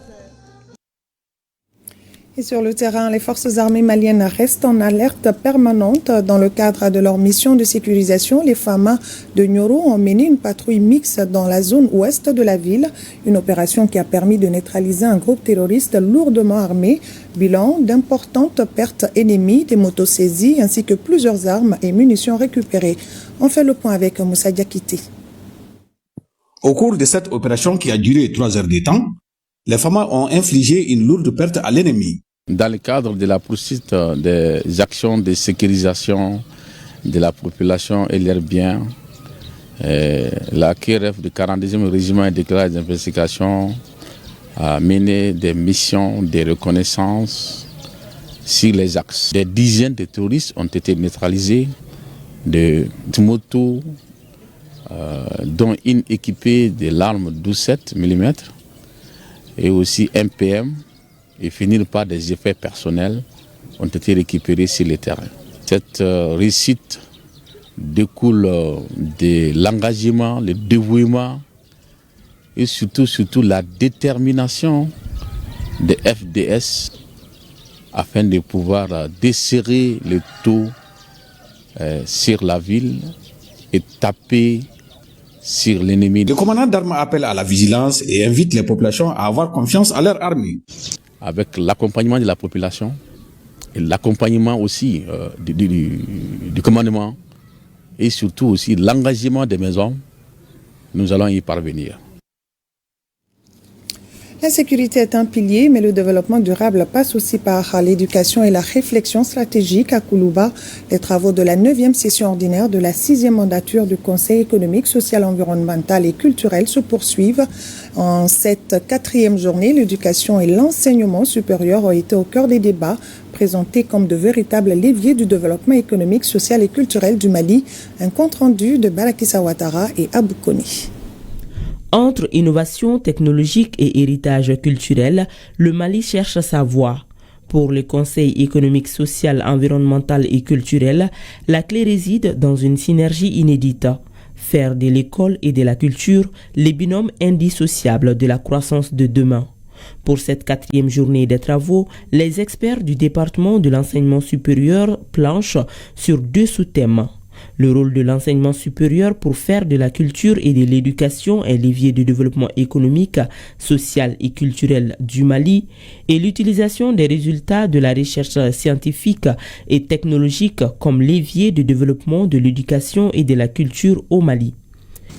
Speaker 1: Et sur le terrain, les forces armées maliennes restent en alerte permanente. Dans le cadre de leur mission de sécurisation, les FAMA de Nioro ont mené une patrouille mixte dans la zone ouest de la ville. Une opération qui a permis de neutraliser un groupe terroriste lourdement armé. Bilan d'importantes pertes ennemies, des motos saisies ainsi que plusieurs armes et munitions récupérées. On fait le point avec Moussa Diakité.
Speaker 9: Au cours de cette opération qui a duré 3 heures de temps, les FAMA ont infligé une lourde perte à l'ennemi.
Speaker 10: Dans le cadre de la poursuite des actions de sécurisation de la population et leurs biens, la KRF du 42e régiment et déclaré d'investigation a mené des missions de reconnaissance sur les axes. Des dizaines de terroristes ont été neutralisés, de motos, dont une équipée de l'arme 12,7 mm et aussi MPM, et finir par des effets personnels ont été récupérés sur le terrain. Cette réussite découle de l'engagement, le dévouement et surtout la détermination des FDS afin de pouvoir desserrer le taux sur la ville et taper sur l'ennemi.
Speaker 9: Le commandant d'armes appelle à la vigilance et invite les populations à avoir confiance à leur armée.
Speaker 10: Avec l'accompagnement de la population et l'accompagnement aussi du commandement et surtout aussi l'engagement de mes hommes, nous allons y parvenir.
Speaker 1: La sécurité est un pilier, mais le développement durable passe aussi par l'éducation et la réflexion stratégique à Koulouba. Les travaux de la 9e session ordinaire de la 6e mandature du Conseil économique, social, environnemental et culturel se poursuivent. En cette 4e journée, l'éducation et l'enseignement supérieur ont été au cœur des débats, présentés comme de véritables leviers du développement économique, social et culturel du Mali. Un compte-rendu de Balakissa Ouattara et Abou Koni.
Speaker 11: Entre innovation technologique et héritage culturel, le Mali cherche sa voie. Pour le Conseil économique, social, environnemental et culturel, la clé réside dans une synergie inédite. Faire de l'école et de la culture les binômes indissociables de la croissance de demain. Pour cette 4e journée des travaux, les experts du département de l'enseignement supérieur planchent sur 2 sous-thèmes. Le rôle de l'enseignement supérieur pour faire de la culture et de l'éducation un levier de développement économique, social et culturel du Mali et l'utilisation des résultats de la recherche scientifique et technologique comme levier de développement de l'éducation et de la culture au Mali.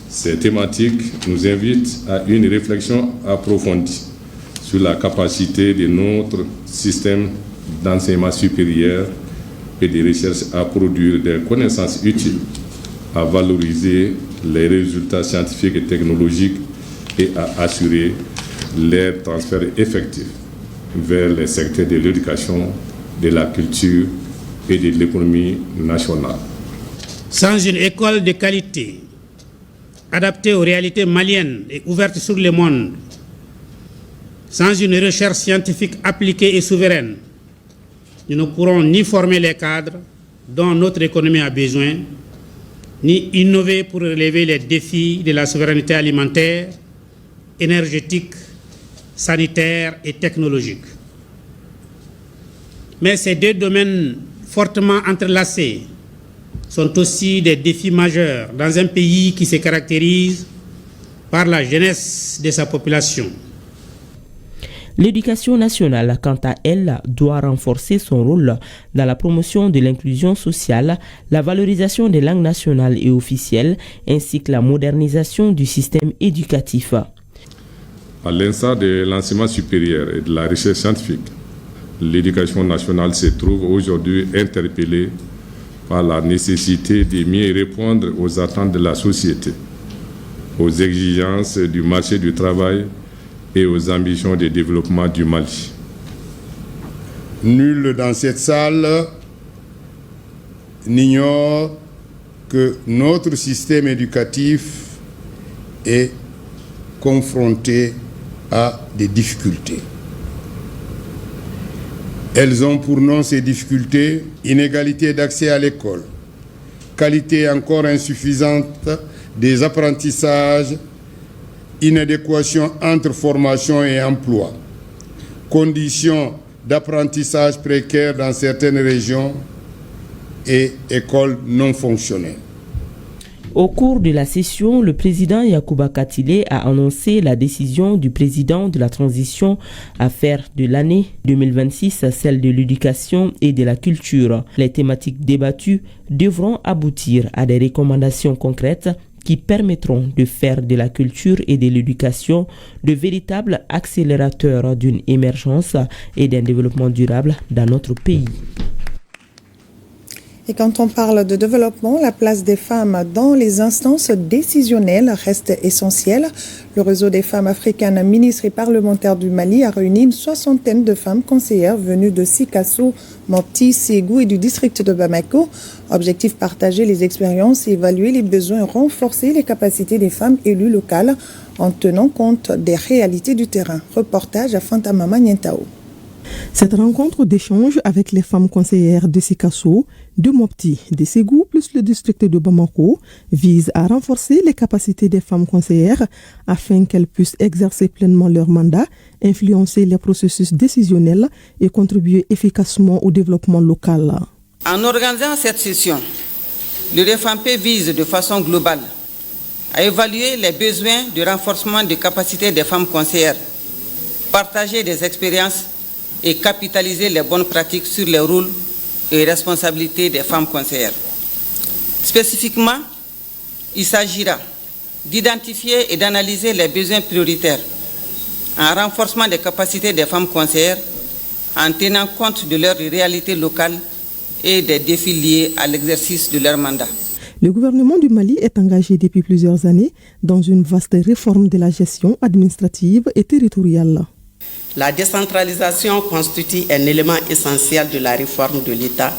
Speaker 12: Ces thématiques nous invitent à une réflexion approfondie sur la capacité de notre système d'enseignement supérieur et des recherches à produire des connaissances utiles, à valoriser les résultats scientifiques et technologiques et à assurer leur transfert effectif vers les secteurs de l'éducation, de la culture et de l'économie nationale.
Speaker 13: Sans une école de qualité, adaptée aux réalités maliennes et ouverte sur le monde, sans une recherche scientifique appliquée et souveraine, nous ne pourrons ni former les cadres dont notre économie a besoin, ni innover pour relever les défis de la souveraineté alimentaire, énergétique, sanitaire et technologique. Mais ces 2 domaines fortement entrelacés sont aussi des défis majeurs dans un pays qui se caractérise par la jeunesse de sa population.
Speaker 11: L'éducation nationale, quant à elle, doit renforcer son rôle dans la promotion de l'inclusion sociale, la valorisation des langues nationales et officielles, ainsi que la modernisation du système éducatif.
Speaker 12: À l'instar de l'enseignement supérieur et de la recherche scientifique, l'éducation nationale se trouve aujourd'hui interpellée par la nécessité de mieux répondre aux attentes de la société, aux exigences du marché du travail et aux ambitions de développement du Mali.
Speaker 14: Nul dans cette salle n'ignore que notre système éducatif est confronté à des difficultés. Elles ont pour nom ces difficultés: inégalité d'accès à l'école, qualité encore insuffisante des apprentissages, inadéquation entre formation et emploi, conditions d'apprentissage précaires dans certaines régions et écoles non fonctionnelles.
Speaker 11: Au cours de la session, le président Yacouba Katile a annoncé la décision du président de la transition à faire de l'année 2026 celle de l'éducation et de la culture. Les thématiques débattues devront aboutir à des recommandations concrètes qui permettront de faire de la culture et de l'éducation de véritables accélérateurs d'une émergence et d'un développement durable dans notre pays.
Speaker 1: Et quand on parle de développement, la place des femmes dans les instances décisionnelles reste essentielle. Le réseau des femmes africaines ministres et parlementaires du Mali a réuni une 60aine de femmes conseillères venues de Sikasso, Mopti, Ségou et du district de Bamako. Objectif: partager les expériences, évaluer les besoins, renforcer les capacités des femmes élues locales en tenant compte des réalités du terrain. Reportage à Fantamama Nientao.
Speaker 15: Cette rencontre d'échange avec les femmes conseillères de Sikasso, de Mopti, de Ségou plus le district de Bamako vise à renforcer les capacités des femmes conseillères afin qu'elles puissent exercer pleinement leur mandat, influencer les processus décisionnels et contribuer efficacement au développement local.
Speaker 16: En organisant cette session, le REFAMP vise de façon globale à évaluer les besoins de renforcement des capacités des femmes conseillères, partager des expériences et capitaliser les bonnes pratiques sur les rôles et responsabilités des femmes conseillères. Spécifiquement, il s'agira d'identifier et d'analyser les besoins prioritaires, un renforcement des capacités des femmes conseillères en tenant compte de leurs réalités locales et des défis liés à l'exercice de leur mandat.
Speaker 15: Le gouvernement du Mali est engagé depuis plusieurs années dans une vaste réforme de la gestion administrative et territoriale.
Speaker 17: La décentralisation constitue un élément essentiel de la réforme de l'État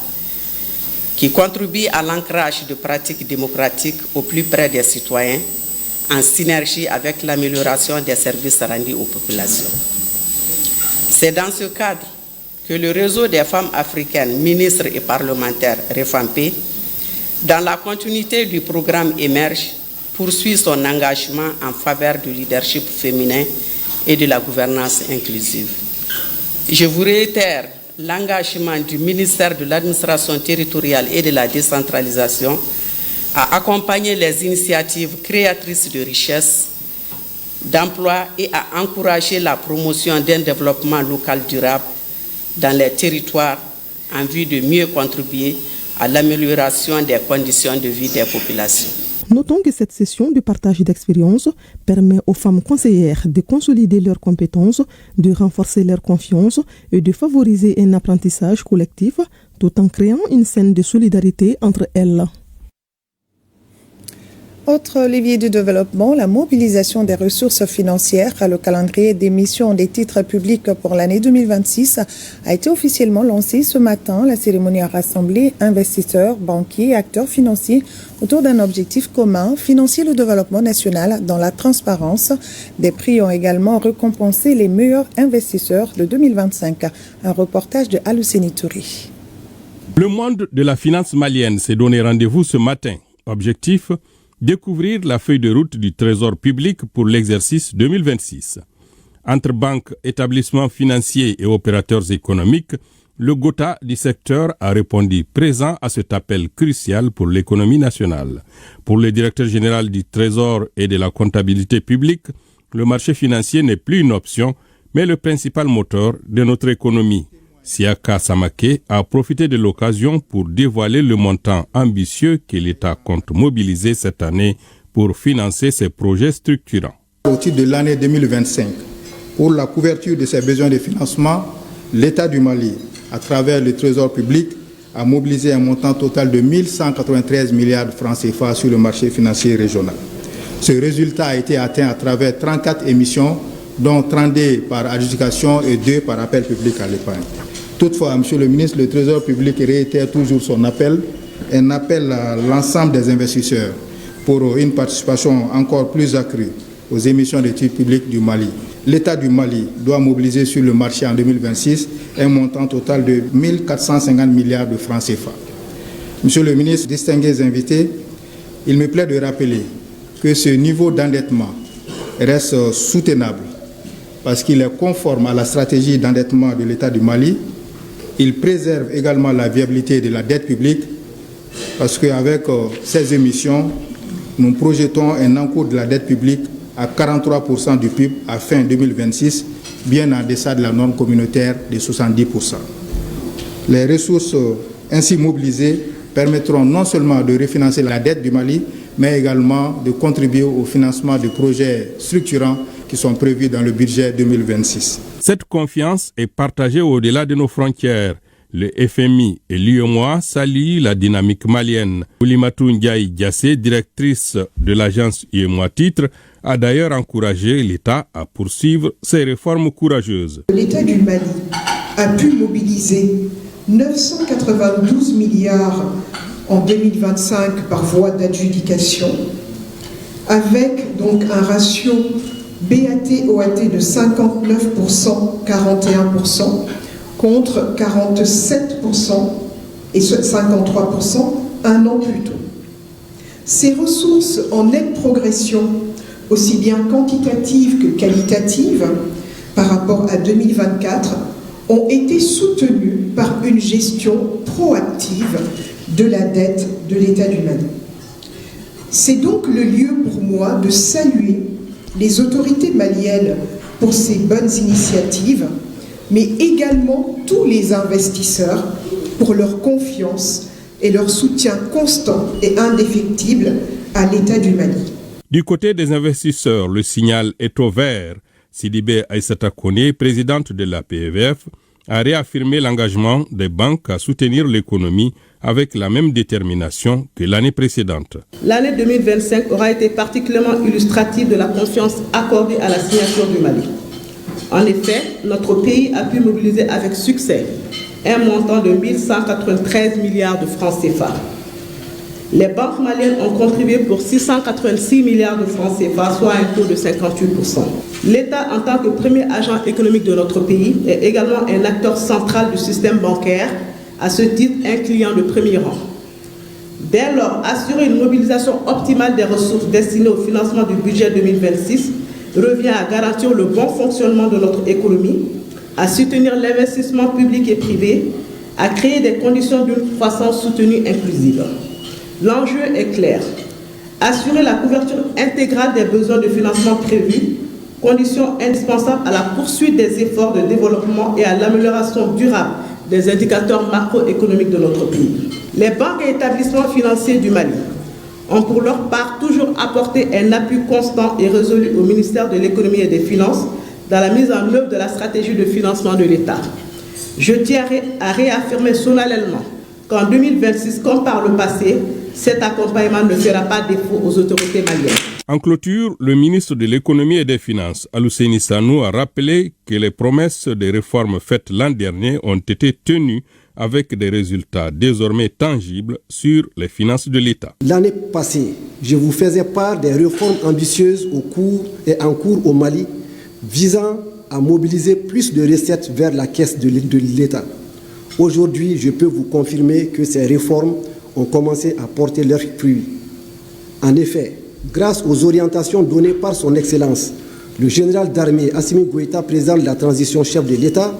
Speaker 17: qui contribue à l'ancrage de pratiques démocratiques au plus près des citoyens en synergie avec l'amélioration des services rendus aux populations. C'est dans ce cadre que le réseau des femmes africaines, ministres et parlementaires REFAMPE, dans la continuité du programme Émerge, poursuit son engagement en faveur du leadership féminin et de la gouvernance inclusive. Je vous réitère l'engagement du ministère de l'Administration territoriale et de la décentralisation à accompagner les initiatives créatrices de richesse, d'emploi et à encourager la promotion d'un développement local durable dans les territoires en vue de mieux contribuer à l'amélioration des conditions de vie des populations.
Speaker 15: Notons que cette session de partage d'expériences permet aux femmes conseillères de consolider leurs compétences, de renforcer leur confiance et de favoriser un apprentissage collectif tout en créant une scène de solidarité entre elles.
Speaker 1: Autre levier de développement, la mobilisation des ressources financières. Le calendrier d'émission des titres publics pour l'année 2026 a été officiellement lancé ce matin. La cérémonie a rassemblé investisseurs, banquiers et acteurs financiers autour d'un objectif commun, financer le développement national dans la transparence. Des prix ont également récompensé les meilleurs investisseurs de 2025. Un reportage de Alousseni Touré.
Speaker 18: Le monde de la finance malienne s'est donné rendez-vous ce matin. Objectif: découvrir la feuille de route du Trésor public pour l'exercice 2026. Entre banques, établissements financiers et opérateurs économiques, le GOTA du secteur a répondu présent à cet appel crucial pour l'économie nationale. Pour le directeur général du Trésor et de la comptabilité publique, le marché financier n'est plus une option, mais le principal moteur de notre économie. Siaka Samake a profité de l'occasion pour dévoiler le montant ambitieux que l'État compte mobiliser cette année pour financer ses projets structurants.
Speaker 19: Au titre de l'année 2025, pour la couverture de ses besoins de financement, l'État du Mali, à travers le Trésor public, a mobilisé un montant total de 1193 milliards de francs CFA sur le marché financier régional. Ce résultat a été atteint à travers 34 émissions, dont 32 par adjudication et 2 par appel public à l'épargne. Toutefois, Monsieur le ministre, le Trésor public réitère toujours son appel, un appel à l'ensemble des investisseurs pour une participation encore plus accrue aux émissions de titres publics du Mali. L'État du Mali doit mobiliser sur le marché en 2026 un montant total de 1450 milliards de francs CFA. Monsieur le ministre, distingués invités, il me plaît de rappeler que ce niveau d'endettement reste soutenable parce qu'il est conforme à la stratégie d'endettement de l'État du Mali. Il préserve également la viabilité de la dette publique parce qu'avec ces émissions, nous projetons un encours de la dette publique à 43% du PIB à fin 2026, bien en deçà de la norme communautaire de 70%. Les ressources ainsi mobilisées permettront non seulement de refinancer la dette du Mali, mais également de contribuer au financement de projets structurants qui sont prévus dans le budget 2026.
Speaker 18: Cette confiance est partagée au-delà de nos frontières. Le FMI et l'UEMOA saluent la dynamique malienne. Oulimatou Ndiaye Diassé, directrice de l'agence UEMOA Titres, a d'ailleurs encouragé l'État à poursuivre ses réformes courageuses.
Speaker 20: L'État du Mali a pu mobiliser 992 milliards en 2025 par voie d'adjudication, avec donc un ratio BAT-OAT de 59%, 41%, contre 47% et 53% un an plus tôt. Ces ressources en nette progression, aussi bien quantitative que qualitative, par rapport à 2024, ont été soutenues par une gestion proactive de la dette de l'État du Mali. C'est donc le lieu pour moi de saluer les autorités maliennes pour ces bonnes initiatives, mais également tous les investisseurs pour leur confiance et leur soutien constant et indéfectible à l'État du Mali.
Speaker 18: Du côté des investisseurs, le signal est au vert. Sidibé Aïssata Kone, présidente de la PEVF, a réaffirmé l'engagement des banques à soutenir l'économie avec la même détermination que l'année précédente.
Speaker 21: L'année 2025 aura été particulièrement illustrative de la confiance accordée à la signature du Mali. En effet, notre pays a pu mobiliser avec succès un montant de 1193 milliards de francs CFA. Les banques maliennes ont contribué pour 686 milliards de francs CFA, soit un taux de 58%. L'État, en tant que premier agent économique de notre pays, est également un acteur central du système bancaire, à ce titre un client de premier rang. Dès lors, assurer une mobilisation optimale des ressources destinées au financement du budget 2026 revient à garantir le bon fonctionnement de notre économie, à soutenir l'investissement public et privé, à créer des conditions d'une croissance soutenue inclusive. L'enjeu est clair. Assurer la couverture intégrale des besoins de financement prévus, condition indispensable à la poursuite des efforts de développement et à l'amélioration durable des indicateurs macroéconomiques de notre pays. Les banques et établissements financiers du Mali ont pour leur part toujours apporté un appui constant et résolu au ministère de l'économie et des finances dans la mise en œuvre de la stratégie de financement de l'État. Je tiens à réaffirmer solennellement qu'en 2026, comme par le passé, cet accompagnement ne fera pas défaut aux autorités maliennes.
Speaker 18: En clôture, le ministre de l'économie et des finances, Alousseini Sanou, a rappelé que les promesses de réformes faites l'an dernier ont été tenues avec des résultats désormais tangibles sur les finances de l'État.
Speaker 22: L'année passée, je vous faisais part des réformes ambitieuses en cours au Mali visant à mobiliser plus de recettes vers la caisse de l'État. Aujourd'hui, je peux vous confirmer que ces réformes ont commencé à porter leurs fruits. En effet, grâce aux orientations données par son Excellence, le général d'armée Assimi Goïta, président de la transition chef de l'État,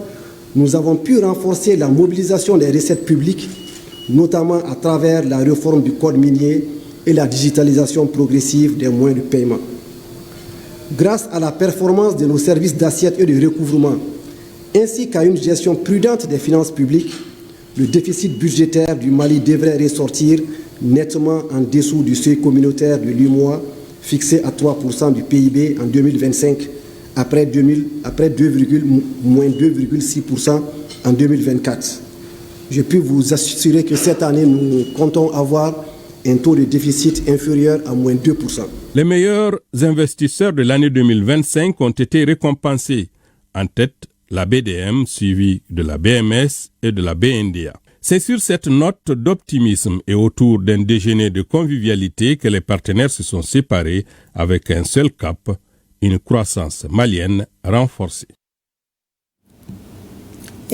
Speaker 22: nous avons pu renforcer la mobilisation des recettes publiques, notamment à travers la réforme du code minier et la digitalisation progressive des moyens de paiement. Grâce à la performance de nos services d'assiette et de recouvrement, ainsi qu'à une gestion prudente des finances publiques, le déficit budgétaire du Mali devrait ressortir nettement en dessous du seuil communautaire de l'UEMOA fixé à 3% du PIB en 2025, après moins 2,6% en 2024. Je peux vous assurer que cette année, nous comptons avoir un taux de déficit inférieur à moins 2%.
Speaker 18: Les meilleurs investisseurs de l'année 2025 ont été récompensés. En tête, la BDM, suivie de la BMS et de la BNDA. C'est sur cette note d'optimisme et autour d'un déjeuner de convivialité que les partenaires se sont séparés avec un seul cap, une croissance malienne renforcée.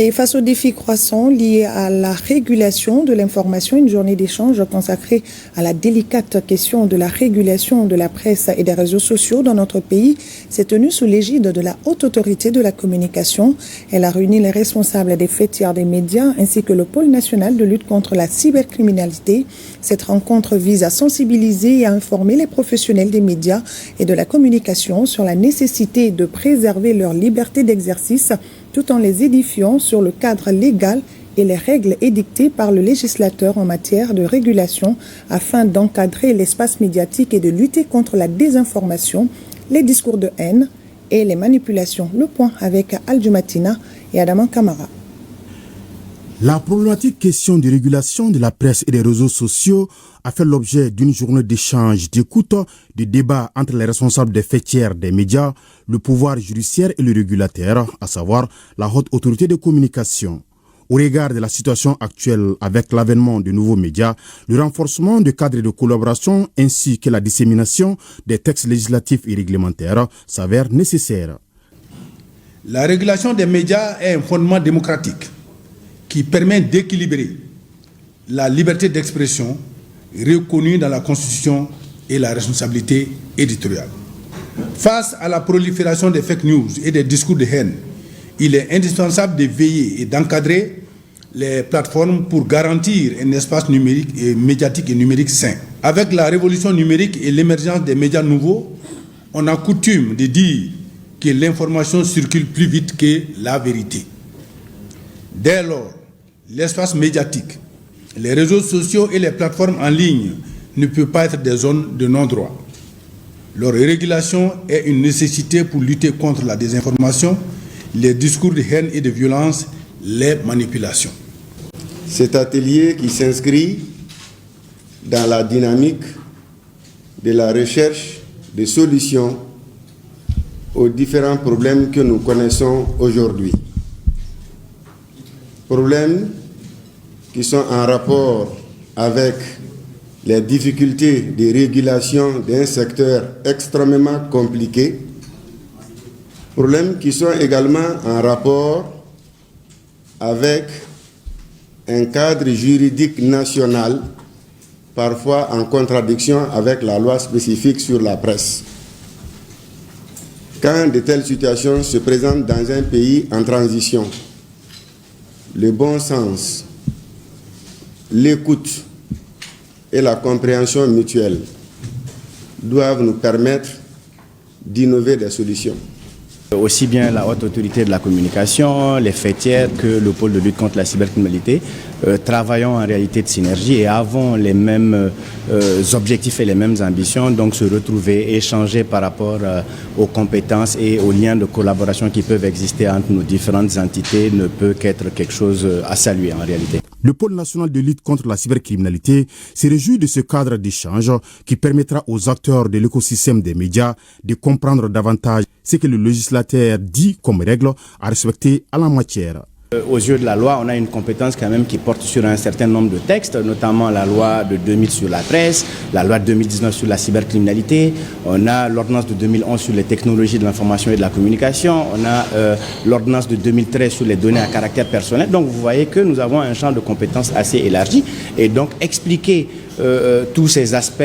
Speaker 1: Et face aux défis croissants liés à la régulation de l'information, une journée d'échange consacrée à la délicate question de la régulation de la presse et des réseaux sociaux dans notre pays s'est tenue sous l'égide de la Haute Autorité de la Communication. Elle a réuni les responsables des fêtières des médias ainsi que le pôle national de lutte contre la cybercriminalité. Cette rencontre vise à sensibiliser et à informer les professionnels des médias et de la communication sur la nécessité de préserver leur liberté d'exercice tout en les édifiant sur le cadre légal et les règles édictées par le législateur en matière de régulation afin d'encadrer l'espace médiatique et de lutter contre la désinformation, les discours de haine et les manipulations. Le point avec Al-Jumatina et Adama Kamara.
Speaker 23: La problématique question de régulation de la presse et des réseaux sociaux a fait l'objet d'une journée d'échange, d'écoute, de débat entre les responsables des fêtières des médias, le pouvoir judiciaire et le régulateur, à savoir la Haute Autorité de Communication. Au regard de la situation actuelle avec l'avènement de nouveaux médias, le renforcement de cadres de collaboration ainsi que la dissémination des textes législatifs et réglementaires s'avère nécessaire.
Speaker 9: La régulation des médias est un fondement démocratique qui permet d'équilibrer la liberté d'expression reconnue dans la Constitution et la responsabilité éditoriale. Face à la prolifération des fake news et des discours de haine, il est indispensable de veiller et d'encadrer les plateformes pour garantir un espace numérique et médiatique et numérique sain. Avec la révolution numérique et l'émergence des médias nouveaux, on a coutume de dire que l'information circule plus vite que la vérité. Dès lors, l'espace médiatique, les réseaux sociaux et les plateformes en ligne ne peuvent pas être des zones de non-droit. Leur régulation est une nécessité pour lutter contre la désinformation, les discours de haine et de violence, les manipulations.
Speaker 2: Cet atelier qui s'inscrit dans la dynamique de la recherche de solutions aux différents problèmes que nous connaissons aujourd'hui. Problèmes qui sont en rapport avec les difficultés de régulation d'un secteur extrêmement compliqué, problèmes qui sont également en rapport avec un cadre juridique national, parfois en contradiction avec la loi spécifique sur la presse. Quand de telles situations se présentent dans un pays en transition, le bon sens, l'écoute et la compréhension mutuelle doivent nous permettre d'innover des solutions.
Speaker 3: Aussi bien la haute autorité de la communication, les fêtières que le pôle de lutte contre la cybercriminalité travaillons en réalité de synergie et avons les mêmes objectifs et les mêmes ambitions, donc se retrouver, échanger par rapport aux compétences et aux liens de collaboration qui peuvent exister entre nos différentes entités ne peut qu'être quelque chose à saluer en réalité.
Speaker 23: Le pôle national de lutte contre la cybercriminalité se réjouit de ce cadre d'échange qui permettra aux acteurs de l'écosystème des médias de comprendre davantage ce que le législateur dit comme règle à respecter à la matière.
Speaker 3: Aux yeux de la loi, on a une compétence quand même qui porte sur un certain nombre de textes, notamment la loi de 2000 sur la presse, la loi de 2019 sur la cybercriminalité, on a l'ordonnance de 2011 sur les technologies de l'information et de la communication, on a l'ordonnance de 2013 sur les données à caractère personnel. Donc vous voyez que nous avons un champ de compétences assez élargi et donc expliquer tous ces aspects,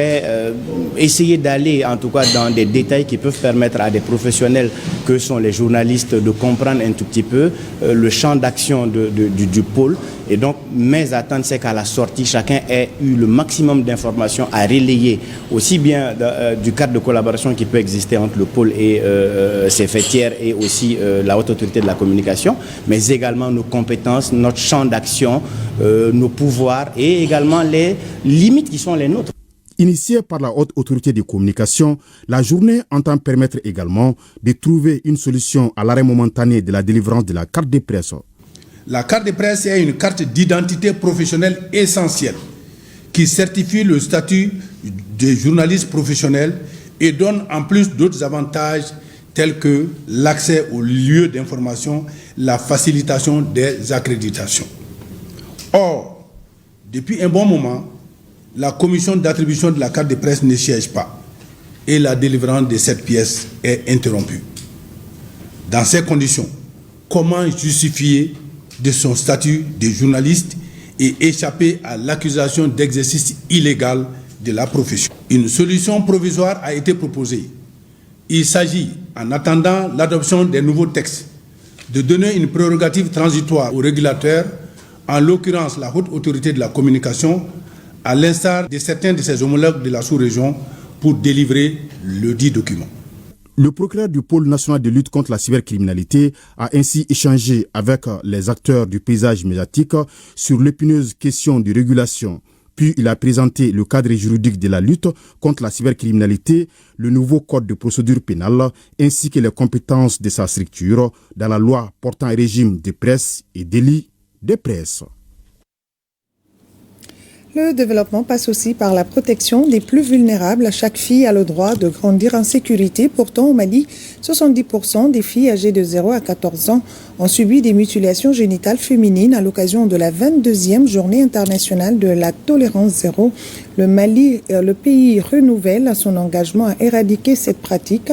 Speaker 3: essayer d'aller en tout cas dans des détails qui peuvent permettre à des professionnels que sont les journalistes de comprendre un tout petit peu le champ d'action du pôle. Et donc mes attentes, c'est qu'à la sortie, chacun ait eu le maximum d'informations à relayer, aussi bien du cadre de collaboration qui peut exister entre le pôle et ses fêtières et aussi la haute autorité de la communication, mais également nos compétences, notre champ d'action, nos pouvoirs et également les limites qui sont les nôtres.
Speaker 23: Initiée par la haute autorité de communication, la journée entend permettre également de trouver une solution à l'arrêt momentané de la délivrance de la carte de presse.
Speaker 9: La carte de presse est une carte d'identité professionnelle essentielle qui certifie le statut de journaliste professionnel et donne en plus d'autres avantages tels que l'accès aux lieux d'information, la facilitation des accréditations. Or, depuis un bon moment, la commission d'attribution de la carte de presse ne siège pas et la délivrance de cette pièce est interrompue. Dans ces conditions, comment justifier de son statut de journaliste et échapper à l'accusation d'exercice illégal de la profession? Une solution provisoire a été proposée. Il s'agit, en attendant l'adoption des nouveaux textes, de donner une prérogative transitoire au régulateur, en l'occurrence la haute autorité de la communication, à l'instar de certains de ses homologues de la sous-région, pour délivrer le dit document.
Speaker 23: Le procureur du pôle national de lutte contre la cybercriminalité a ainsi échangé avec les acteurs du paysage médiatique sur l'épineuse question de régulation. Puis il a présenté le cadre juridique de la lutte contre la cybercriminalité, le nouveau code de procédure pénale, ainsi que les compétences de sa structure dans la loi portant régime de presse et délit de presse.
Speaker 1: Le développement passe aussi par la protection des plus vulnérables. Chaque fille a le droit de grandir en sécurité. Pourtant, au Mali, 70% des filles âgées de 0 à 14 ans ont subi des mutilations génitales féminines à l'occasion de la 22e journée internationale de la tolérance zéro. Le Mali, le pays renouvelle son engagement à éradiquer cette pratique.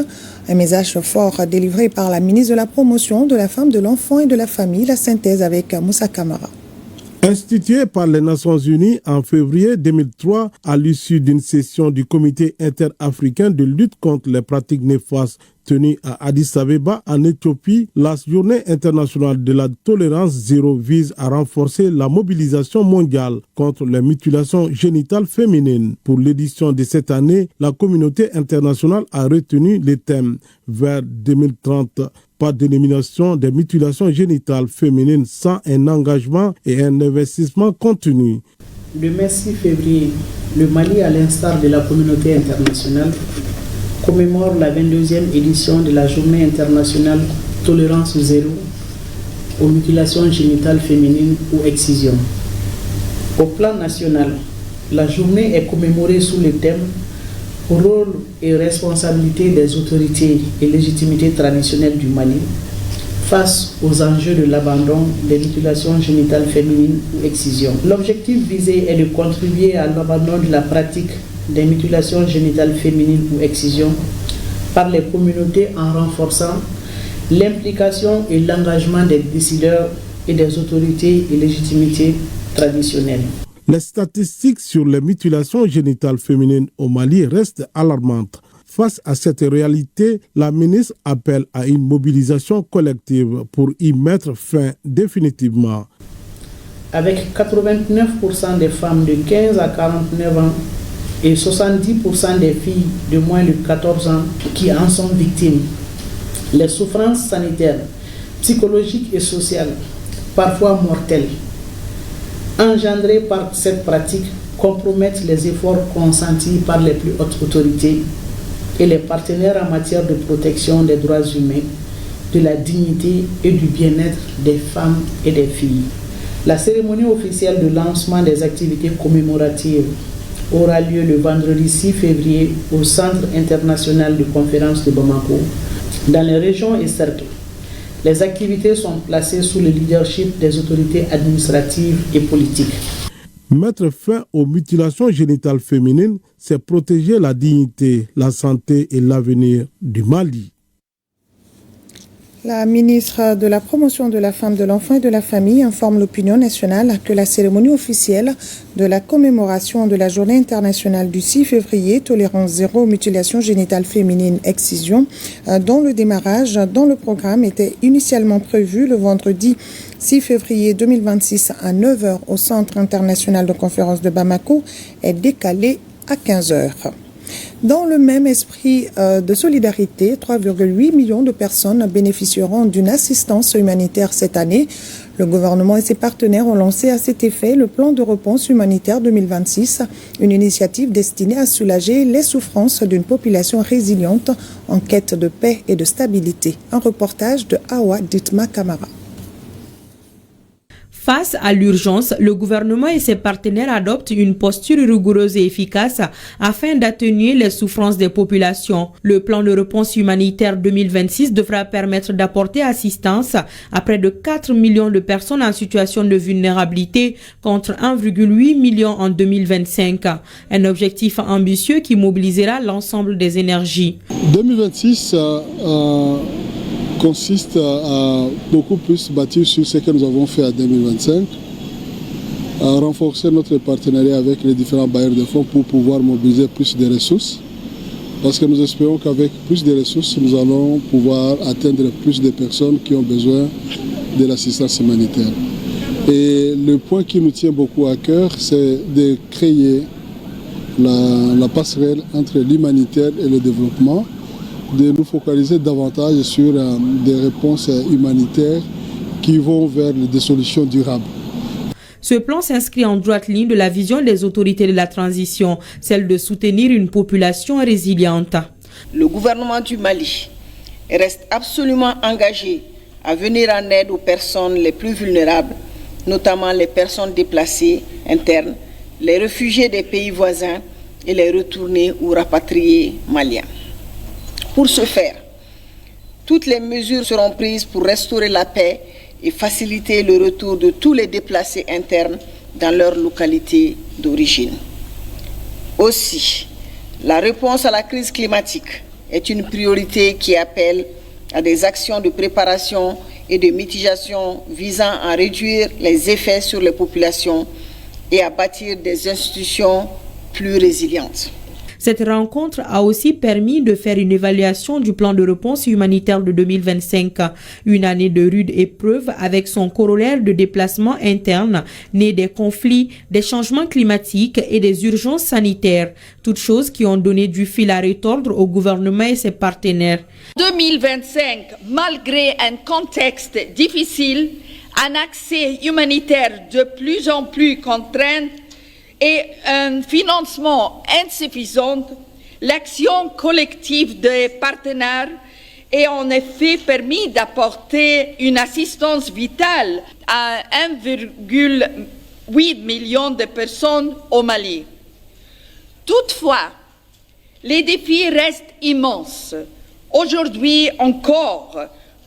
Speaker 1: Un message fort délivré par la ministre de la Promotion de la Femme, de l'Enfant et de la Famille. La synthèse avec Moussa Kamara.
Speaker 5: Institué par les Nations Unies en février 2003 à l'issue d'une session du Comité interafricain de lutte contre les pratiques néfastes tenue à Addis Abeba en Éthiopie, la journée internationale de la tolérance zéro vise à renforcer la mobilisation mondiale contre les mutilations génitales féminines. Pour l'édition de cette année, la communauté internationale a retenu les thèmes vers 2030. Pas d'élimination des mutilations génitales féminines sans un engagement et un investissement continu.
Speaker 24: Le 6 février, le Mali, à l'instar de la communauté internationale,
Speaker 4: commémore la 22e édition de la Journée internationale Tolérance zéro aux mutilations génitales féminines ou excision. Au plan national, la journée est commémorée sous le thème Rôle et responsabilité des autorités et légitimité traditionnelle du Mali face aux enjeux de l'abandon des mutilations génitales féminines ou excision. L'objectif visé est de contribuer à l'abandon de la pratique des mutilations génitales féminines ou excision par les communautés en renforçant l'implication et l'engagement des décideurs et des autorités et légitimités traditionnelles.
Speaker 5: Les statistiques sur les mutilations génitales féminines au Mali restent alarmantes. Face à cette réalité, la ministre appelle à une mobilisation collective pour y mettre fin définitivement.
Speaker 4: Avec 89% des femmes de 15 à 49 ans et 70% des filles de moins de 14 ans qui en sont victimes, les souffrances sanitaires, psychologiques et sociales, parfois mortelles, engendrées par cette pratique compromettent les efforts consentis par les plus hautes autorités et les partenaires en matière de protection des droits humains, de la dignité et du bien-être des femmes et des filles. La cérémonie officielle de lancement des activités commémoratives aura lieu le vendredi 6 février au Centre international de conférences de Bamako, dans les régions et cercles. Les activités sont placées sous le leadership des autorités administratives et politiques.
Speaker 5: Mettre fin aux mutilations génitales féminines, c'est protéger la dignité, la santé et l'avenir du Mali.
Speaker 1: La ministre de la Promotion de la Femme, de l'Enfant et de la Famille informe l'opinion nationale que la cérémonie officielle de la commémoration de la Journée internationale du 6 février, Tolérance zéro aux mutilations génitales féminines excision, dont le démarrage dans le programme était initialement prévu le vendredi 6 février 2026 à 9h au Centre international de conférences de Bamako, est décalé à 15h. Dans le même esprit de solidarité, 3,8 millions de personnes bénéficieront d'une assistance humanitaire cette année. Le gouvernement et ses partenaires ont lancé à cet effet le plan de réponse humanitaire 2026, une initiative destinée à soulager les souffrances d'une population résiliente en quête de paix et de stabilité. Un reportage de Awa Ditma Kamara.
Speaker 11: Face à l'urgence, le gouvernement et ses partenaires adoptent une posture rigoureuse et efficace afin d'atténuer les souffrances des populations. Le plan de réponse humanitaire 2026 devra permettre d'apporter assistance à près de 4 millions de personnes en situation de vulnérabilité contre 1,8 million en 2025. Un objectif ambitieux qui mobilisera l'ensemble des énergies.
Speaker 7: 2026 consiste à beaucoup plus bâtir sur ce que nous avons fait en 2025, à renforcer notre partenariat avec les différents bailleurs de fonds pour pouvoir mobiliser plus de ressources, parce que nous espérons qu'avec plus de ressources, nous allons pouvoir atteindre plus de personnes qui ont besoin de l'assistance humanitaire. Et le point qui nous tient beaucoup à cœur, c'est de créer la passerelle entre l'humanitaire et le développement, de nous focaliser davantage sur des réponses humanitaires qui vont vers des solutions durables.
Speaker 11: Ce plan s'inscrit en droite ligne de la vision des autorités de la transition, celle de soutenir une population résiliente.
Speaker 8: Le gouvernement du Mali reste absolument engagé à venir en aide aux personnes les plus vulnérables, notamment les personnes déplacées internes, les réfugiés des pays voisins et les retournés ou rapatriés maliens. Pour ce faire, toutes les mesures seront prises pour restaurer la paix et faciliter le retour de tous les déplacés internes dans leur localité d'origine. Aussi, la réponse à la crise climatique est une priorité qui appelle à des actions de préparation et de mitigation visant à réduire les effets sur les populations et à bâtir des institutions plus résilientes.
Speaker 11: Cette rencontre a aussi permis de faire une évaluation du plan de réponse humanitaire de 2025. Une année de rudes épreuves avec son corollaire de déplacements internes, nés des conflits, des changements climatiques et des urgences sanitaires. Toutes choses qui ont donné du fil à retordre au gouvernement et ses partenaires.
Speaker 24: 2025, malgré un contexte difficile, un accès humanitaire de plus en plus contraint et un financement insuffisant, L'action collective des partenaires est en effet permis d'apporter une assistance vitale à 1,8 million de personnes au Mali. Toutefois, les défis restent immenses. Aujourd'hui encore,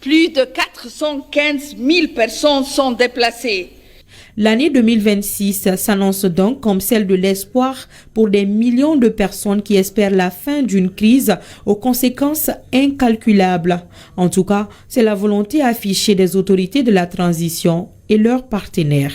Speaker 24: plus de 415 000 personnes sont déplacées.
Speaker 11: L'année 2026 s'annonce donc comme celle de l'espoir pour des millions de personnes qui espèrent la fin d'une crise aux conséquences incalculables. En tout cas, c'est la volonté affichée des autorités de la transition et leurs partenaires.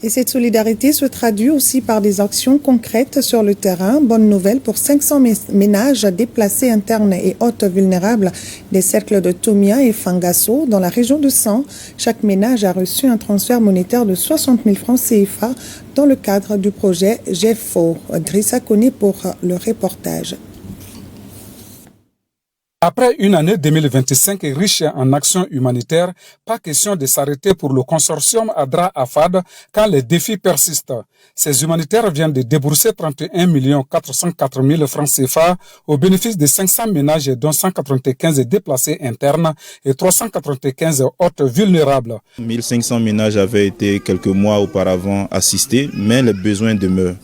Speaker 1: Et cette solidarité se traduit aussi par des actions concrètes sur le terrain. Bonne nouvelle pour 500 ménages déplacés internes et hautes vulnérables des cercles de Tomia et Fangasso dans la région de San. Chaque ménage a reçu un transfert monétaire de 60 000 francs CFA dans le cadre du projet GEFO. Drissa Koné pour le reportage.
Speaker 6: Après une année 2025 riche en actions humanitaires, pas question de s'arrêter pour le consortium Adra Afad quand les défis persistent. Ces humanitaires viennent de débourser 31 404 000 francs CFA au bénéfice de 500 ménages dont 195 déplacés internes et 395 hautes vulnérables.
Speaker 10: 1500 ménages avaient été quelques mois auparavant assistés, mais les besoins demeurent.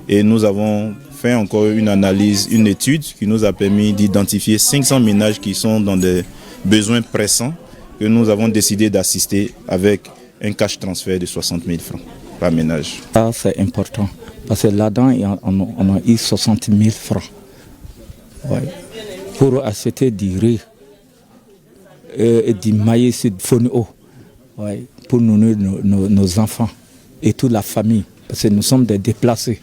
Speaker 10: Et nous avons fait encore une analyse, une étude qui nous a permis d'identifier 500 ménages qui sont dans des besoins pressants que nous avons décidé d'assister avec un cash transfert de 60 000 francs par ménage.
Speaker 12: Ça c'est important parce que là-dedans on a eu 60 000 francs pour acheter du riz et du maïs de Fonio pour nourrir nos enfants et toute la famille parce que nous sommes des déplacés.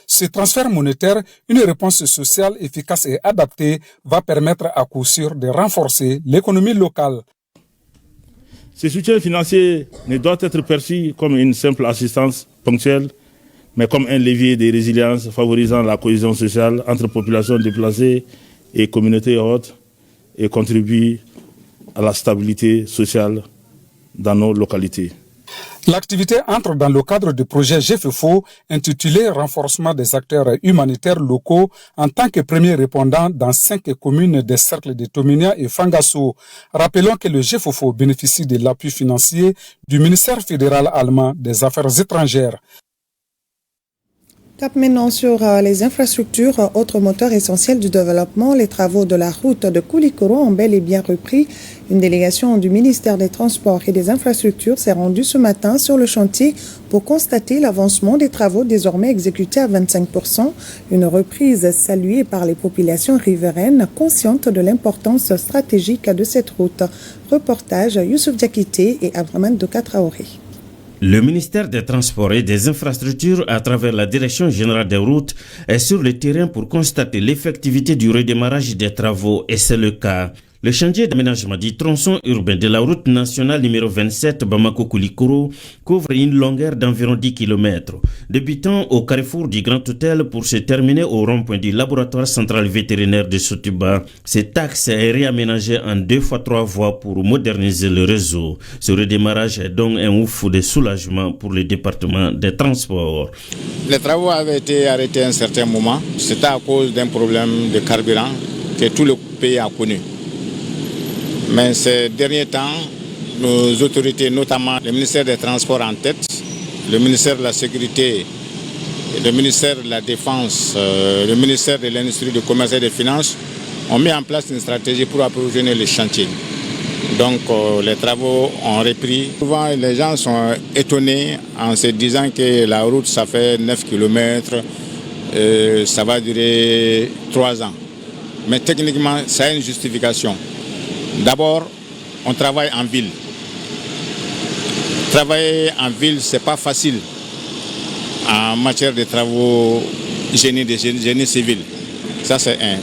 Speaker 6: Ce transfert monétaire, une réponse sociale efficace et adaptée, va permettre à coup sûr de renforcer l'économie locale.
Speaker 13: Ce soutien financier ne doit être perçu comme une simple assistance ponctuelle, mais comme un levier de résilience favorisant la cohésion sociale entre populations déplacées et communautés hautes et contribue à la stabilité sociale dans nos localités.
Speaker 6: L'activité entre dans le cadre du projet GEFO intitulé « Renforcement des acteurs humanitaires locaux » en tant que premier répondant dans 5 communes des cercles de Tominia et Fangasso. Rappelons que le GEFO bénéficie de l'appui financier du ministère fédéral allemand des Affaires étrangères.
Speaker 1: Cap maintenant sur les infrastructures, autre moteur essentiel du développement. Les travaux de la route de Koulikoro ont bel et bien repris. Une délégation du ministère des Transports et des Infrastructures s'est rendue ce matin sur le chantier pour constater l'avancement des travaux désormais exécutés à 25%. Une reprise saluée par les populations riveraines conscientes de l'importance stratégique de cette route. Reportage Youssouf Diakité et Abdraman Doka Traoré.
Speaker 25: Le ministère des Transports et des Infrastructures, à travers la Direction générale des routes, est sur le terrain pour constater l'effectivité du redémarrage des travaux, et c'est le cas. Le chantier d'aménagement du tronçon urbain de la route nationale numéro 27 Bamako-Koulikoro couvre une longueur d'environ 10 km, débutant au carrefour du Grand Hôtel pour se terminer au rond-point du laboratoire central vétérinaire de Sotuba. Cet axe est réaménagé en 2 fois 3 voies pour moderniser le réseau. Ce redémarrage est donc un ouf de soulagement pour le département des transports.
Speaker 26: Les travaux avaient été arrêtés à un certain moment. C'était à cause d'un problème de carburant que tout le pays a connu. Mais ces derniers temps, nos autorités, notamment le ministère des Transports en tête, le ministère de la Sécurité, le ministère de la Défense, le ministère de l'Industrie, du Commerce et des Finances, ont mis en place une stratégie pour approvisionner les chantiers. Donc les travaux ont repris. Souvent les gens sont étonnés en se disant que la route ça fait 9 km, ça va durer 3 ans. Mais techniquement, ça a une justification. D'abord, on travaille en ville. Travailler en ville, ce n'est pas facile en matière de travaux génie civil. Ça, c'est un.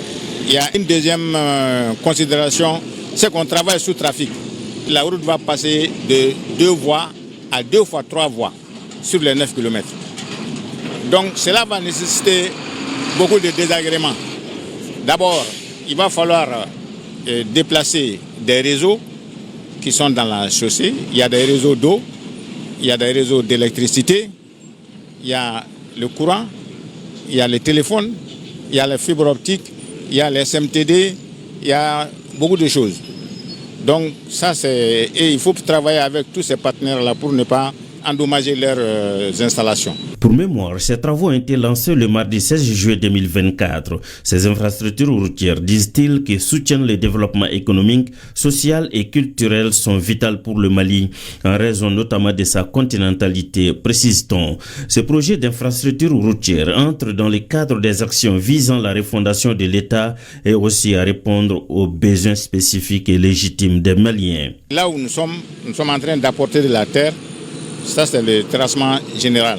Speaker 26: Il y a une deuxième considération, c'est qu'on travaille sous trafic. La route va passer de 2 voies à 2 fois 3 voies sur les 9 km. Donc, cela va nécessiter beaucoup de désagréments. D'abord, il va falloir déplacer des réseaux qui sont dans la chaussée. Il y a des réseaux d'eau, il y a des réseaux d'électricité, il y a le courant, il y a les téléphones, il y a les fibres optiques, il y a les SMTD, il y a beaucoup de choses. Donc ça c'est... Et il faut travailler avec tous ces partenaires-là pour ne pas endommager leurs installations.
Speaker 25: Pour mémoire, ces travaux ont été lancés le mardi 16 juillet 2024. Ces infrastructures routières, disent-ils, qui soutiennent le développement économique, social et culturel sont vitales pour le Mali, en raison notamment de sa continentalité, précise-t-on. Ce projet d'infrastructure routière entre dans le cadre des actions visant la refondation de l'État et aussi à répondre aux besoins spécifiques et légitimes des Maliens.
Speaker 26: Là où nous sommes en train d'apporter de la terre. Ça, c'est le terrassement général.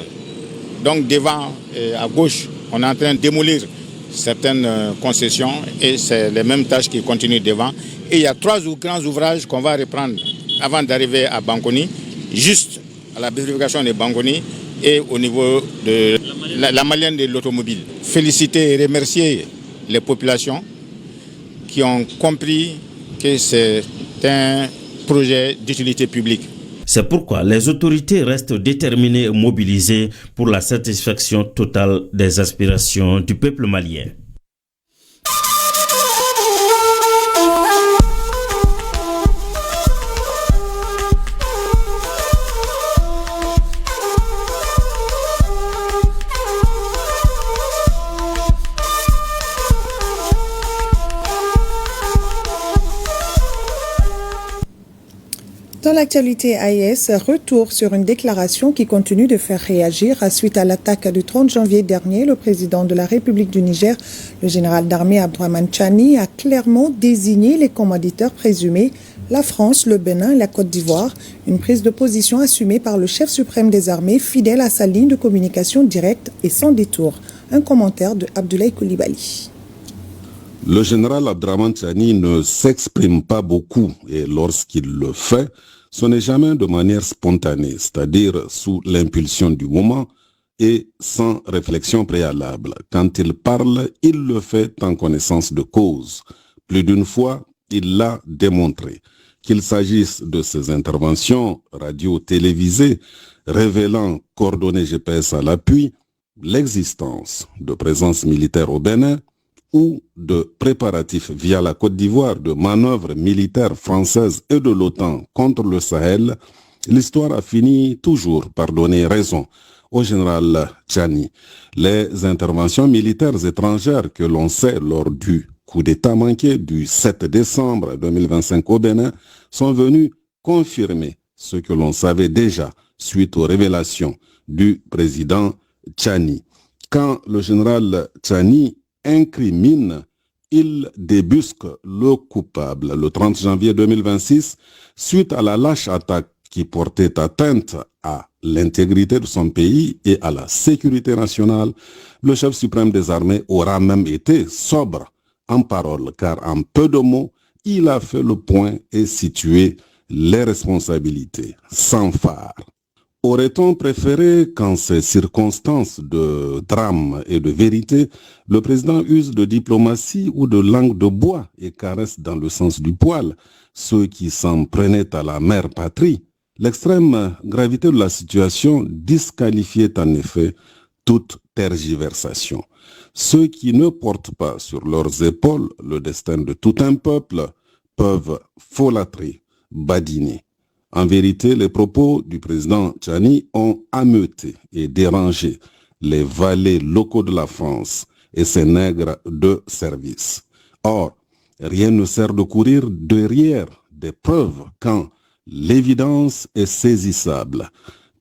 Speaker 26: Donc, devant et à gauche, on est en train de démolir certaines concessions et c'est les mêmes tâches qui continuent devant. Et il y a 3 grands ouvrages qu'on va reprendre avant d'arriver à Bankoni, juste à la vérification de Bankoni et au niveau de la malienne de l'automobile. Féliciter et remercier les populations qui ont compris que c'est un projet d'utilité publique.
Speaker 25: C'est pourquoi les autorités restent déterminées et mobilisées pour la satisfaction totale des aspirations du peuple malien.
Speaker 1: Dans l'actualité AES, retour sur une déclaration qui continue de faire réagir. Suite à l'attaque du 30 janvier dernier, le président de la République du Niger, le général d'armée Abdourahmane Tchani, a clairement désigné les commanditaires présumés, la France, le Bénin et la Côte d'Ivoire. Une prise de position assumée par le chef suprême des armées, fidèle à sa ligne de communication directe et sans détour. Un commentaire de Abdoulaye Coulibaly.
Speaker 14: Le général Abdourahmane Tchani ne s'exprime pas beaucoup et lorsqu'il le fait, ce n'est jamais de manière spontanée, c'est-à-dire sous l'impulsion du moment et sans réflexion préalable. Quand il parle, il le fait en connaissance de cause. Plus d'une fois, il l'a démontré. Qu'il s'agisse de ses interventions radio-télévisées révélant coordonnées GPS à l'appui, l'existence de présence militaire au Bénin, ou de préparatifs via la Côte d'Ivoire de manœuvres militaires françaises et de l'OTAN contre le Sahel, l'histoire a fini toujours par donner raison au général Tchani. Les interventions militaires étrangères que l'on sait lors du coup d'État manqué du 7 décembre 2025 au Bénin sont venues confirmer ce que l'on savait déjà suite aux révélations du président Tchani. Quand le général Tchani incrimine, il débusque le coupable le 30 janvier 2026 suite à la lâche attaque qui portait atteinte à l'intégrité de son pays et à la sécurité nationale. Le chef suprême des armées aura même été sobre en parole car en peu de mots, il a fait le point et situé les responsabilités sans phare. Aurait-on préféré qu'en ces circonstances de drame et de vérité, le président use de diplomatie ou de langue de bois et caresse dans le sens du poil ceux qui s'en prenaient à la mère patrie? L'extrême gravité de la situation disqualifiait en effet toute tergiversation. Ceux qui ne portent pas sur leurs épaules le destin de tout un peuple peuvent folâtrer, badiner. En vérité, les propos du président Tchani ont ameuté et dérangé les valets locaux de la France et ses nègres de service. Or, rien ne sert de courir derrière des preuves quand l'évidence est saisissable,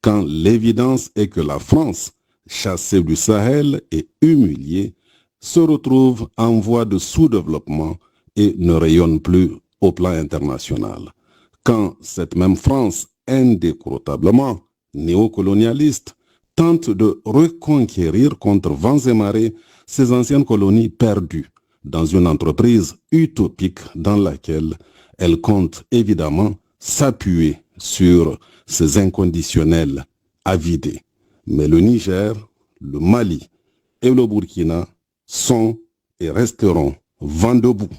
Speaker 14: quand l'évidence est que la France, chassée du Sahel et humiliée, se retrouve en voie de sous-développement et ne rayonne plus au plan international. Quand cette même France, indécrotablement néocolonialiste, tente de reconquérir contre vents et marées ces anciennes colonies perdues dans une entreprise utopique dans laquelle elle compte évidemment s'appuyer sur ses inconditionnels avidés. Mais le Niger, le Mali et le Burkina sont et resteront vent debout.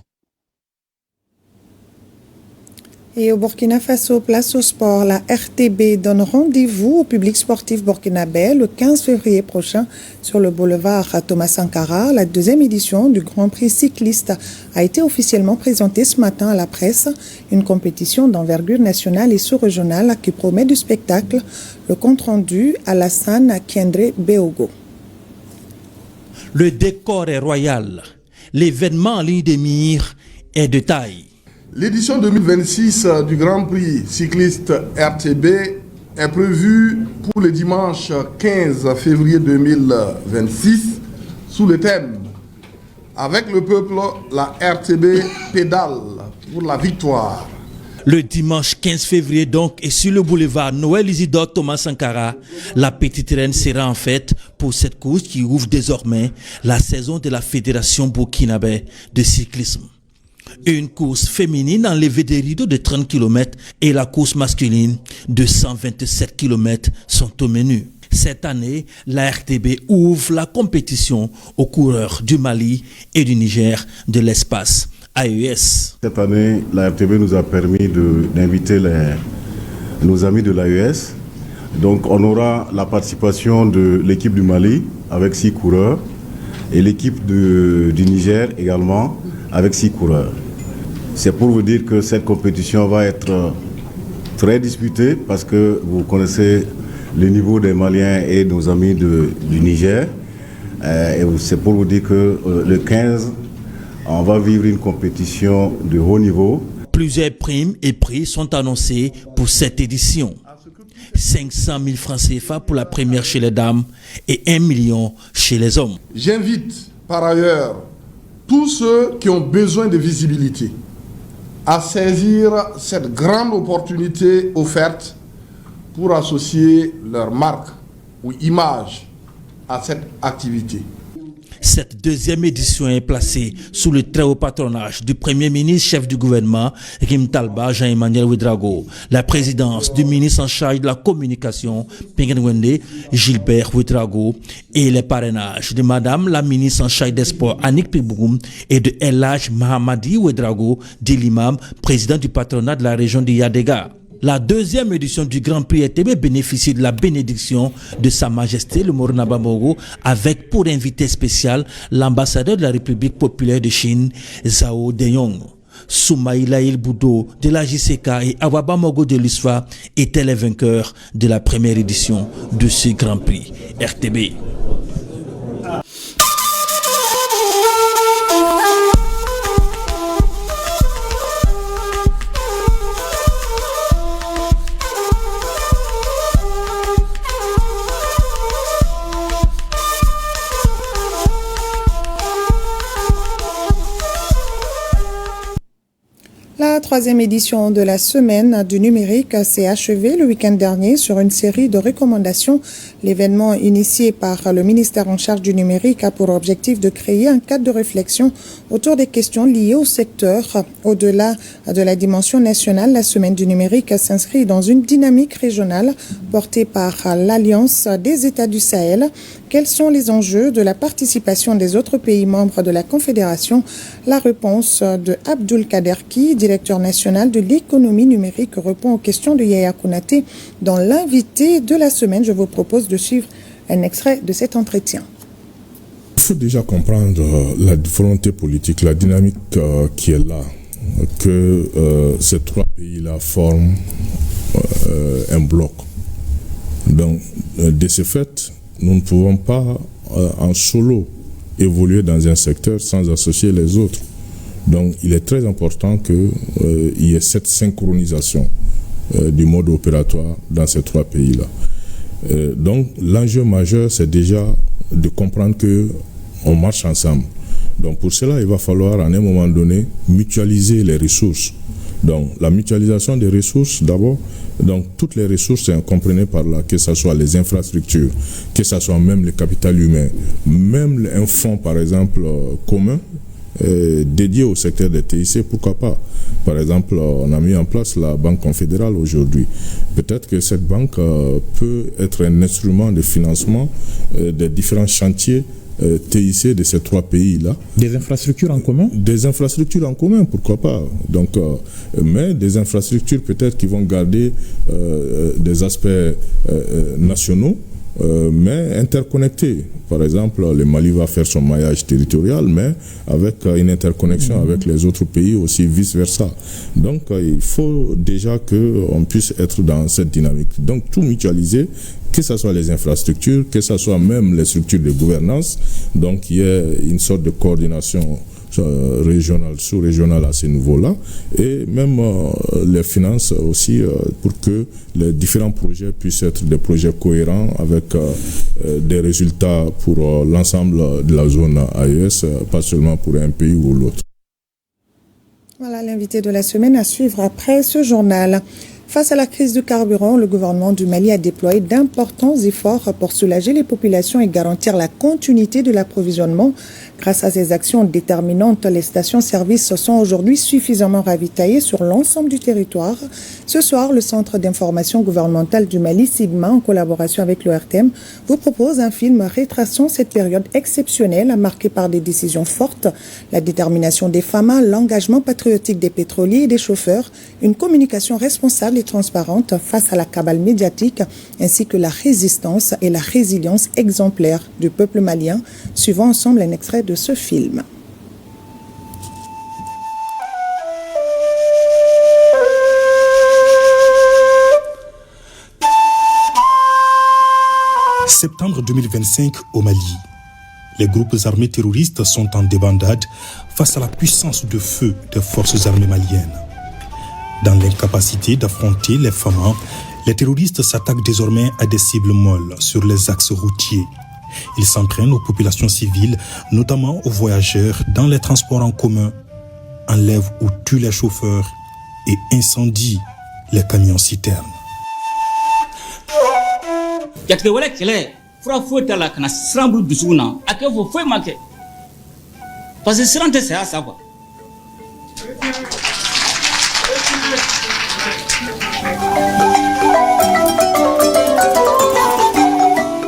Speaker 1: Et au Burkina Faso, place au sport, la RTB donne rendez-vous au public sportif burkinabé le 15 février prochain sur le boulevard Thomas Sankara. La deuxième édition du Grand Prix cycliste a été officiellement présentée ce matin à la presse. Une compétition d'envergure nationale et sous-régionale qui promet du spectacle. Le compte rendu à Alassane Kendré Beogo.
Speaker 15: Le décor est royal. L'événement en ligne de mire est de taille.
Speaker 16: L'édition 2026 du Grand Prix cycliste RTB est prévue pour le dimanche 15 février 2026 sous le thème « Avec le peuple, la RTB pédale pour la victoire ».
Speaker 15: Le dimanche 15 février donc, et sur le boulevard Noël Isidore Thomas Sankara, la petite reine sera en fête pour cette course qui ouvre désormais la saison de la Fédération burkinabé de cyclisme. Une course féminine enlevée des rideaux de 30 km et la course masculine de 127 km sont au menu. Cette année, la RTB ouvre la compétition aux coureurs du Mali et du Niger de l'espace AES.
Speaker 17: Cette année, la RTB nous a permis d'inviter nos amis de l'AES. Donc on aura la participation de l'équipe du Mali avec 6 coureurs et l'équipe du Niger également avec 6 coureurs. C'est pour vous dire que cette compétition va être très disputée parce que vous connaissez le niveau des Maliens et nos amis du Niger. Et c'est pour vous dire que le 15, on va vivre une compétition de haut niveau.
Speaker 15: Plusieurs primes et prix sont annoncés pour cette édition. 500 000 francs CFA pour la première chez les dames et 1 million chez les hommes.
Speaker 16: J'invite par ailleurs tous ceux qui ont besoin de visibilité à saisir cette grande opportunité offerte pour associer leur marque ou image à cette activité.
Speaker 15: Cette deuxième édition est placée sous le très haut patronage du Premier ministre chef du gouvernement, Rim Talba Jean-Emmanuel Ouedraogo, la présidence du ministre en charge de la communication, Pinguenwende Gilbert Ouedraogo, et les parrainages de Madame la ministre en charge des Sports, Annick Pibougoum, et de El Hadj Mahamadi Ouedraogo, dit l'imam, président du patronat de la région de Yadega. La deuxième édition du Grand Prix RTB bénéficie de la bénédiction de Sa Majesté le Morna Bambogo avec pour invité spécial l'ambassadeur de la République populaire de Chine, Zhao Deyong. Soumaïla El Boudo de la JCK et Awaba Mogo de l'USFA étaient les vainqueurs de la première édition de ce Grand Prix RTB.
Speaker 1: La troisième édition de la semaine du numérique s'est achevée le week-end dernier sur une série de recommandations. L'événement initié par le ministère en charge du numérique a pour objectif de créer un cadre de réflexion autour des questions liées au secteur. Au-delà de la dimension nationale, la semaine du numérique s'inscrit dans une dynamique régionale portée par l'Alliance des États du Sahel. Quels sont les enjeux de la participation des autres pays membres de la Confédération? La réponse de Abdul Kader Ki, directeur national de l'économie numérique, répond aux questions de Yaya Konaté dans l'invité de la semaine. Je vous propose de suivre un extrait de cet entretien.
Speaker 19: Il faut déjà comprendre la volonté politique, la dynamique qui est là, que ces trois pays-là forment un bloc. Donc, de ce fait, nous ne pouvons pas en solo évoluer dans un secteur sans associer les autres. Donc il est très important qu'il y ait cette synchronisation du mode opératoire dans ces trois pays-là. Donc l'enjeu majeur, c'est déjà de comprendre qu'on marche ensemble. Donc pour cela, il va falloir à un moment donné mutualiser les ressources. Donc la mutualisation des ressources, d'abord, donc toutes les ressources, comprenez par là, que ce soit les infrastructures, que ce soit même le capital humain, même un fonds par exemple commun, dédiées au secteur des TIC, pourquoi pas. Par exemple, on a mis en place la Banque confédérale aujourd'hui. Peut-être que cette banque peut être un instrument de financement des différents chantiers TIC de ces 3 pays-là.
Speaker 15: Des infrastructures en commun? Des
Speaker 19: infrastructures en commun, pourquoi pas. Donc, mais des infrastructures peut-être qui vont garder des aspects nationaux, mais interconnectés. Par exemple, le Mali va faire son maillage territorial, mais avec une interconnexion avec les autres pays aussi, vice-versa. Donc, il faut déjà qu'on puisse être dans cette dynamique. Donc, tout mutualiser, que ce soit les infrastructures, que ce soit même les structures de gouvernance. Donc, il y a une sorte de coordination régionale, sous-régionale à ce niveau-là, et même les finances aussi pour que les différents projets puissent être des projets cohérents avec des résultats pour l'ensemble de la zone AES, pas seulement pour un pays ou l'autre.
Speaker 1: Voilà l'invité de la semaine à suivre après ce journal. Face à la crise du carburant, le gouvernement du Mali a déployé d'importants efforts pour soulager les populations et garantir la continuité de l'approvisionnement. Grâce à ces actions déterminantes, les stations-service sont aujourd'hui suffisamment ravitaillées sur l'ensemble du territoire. Ce soir, le Centre d'information gouvernementale du Mali, SIGMA, en collaboration avec l'ORTM, vous propose un film retraçant cette période exceptionnelle marquée par des décisions fortes, la détermination des FAMA, l'engagement patriotique des pétroliers et des chauffeurs, une communication responsable et transparente face à la cabale médiatique, ainsi que la résistance et la résilience exemplaire du peuple malien. Suivons ensemble un extrait de ce film.
Speaker 2: Septembre 2025 au Mali. Les groupes armés terroristes sont en débandade face à la puissance de feu des forces armées maliennes. Dans l'incapacité d'affronter les FAMA, les terroristes s'attaquent désormais à des cibles molles sur les axes routiers. Ils s'en prennent aux populations civiles, notamment aux voyageurs dans les transports en commun, enlèvent ou tuent les chauffeurs et incendient les camions-citernes.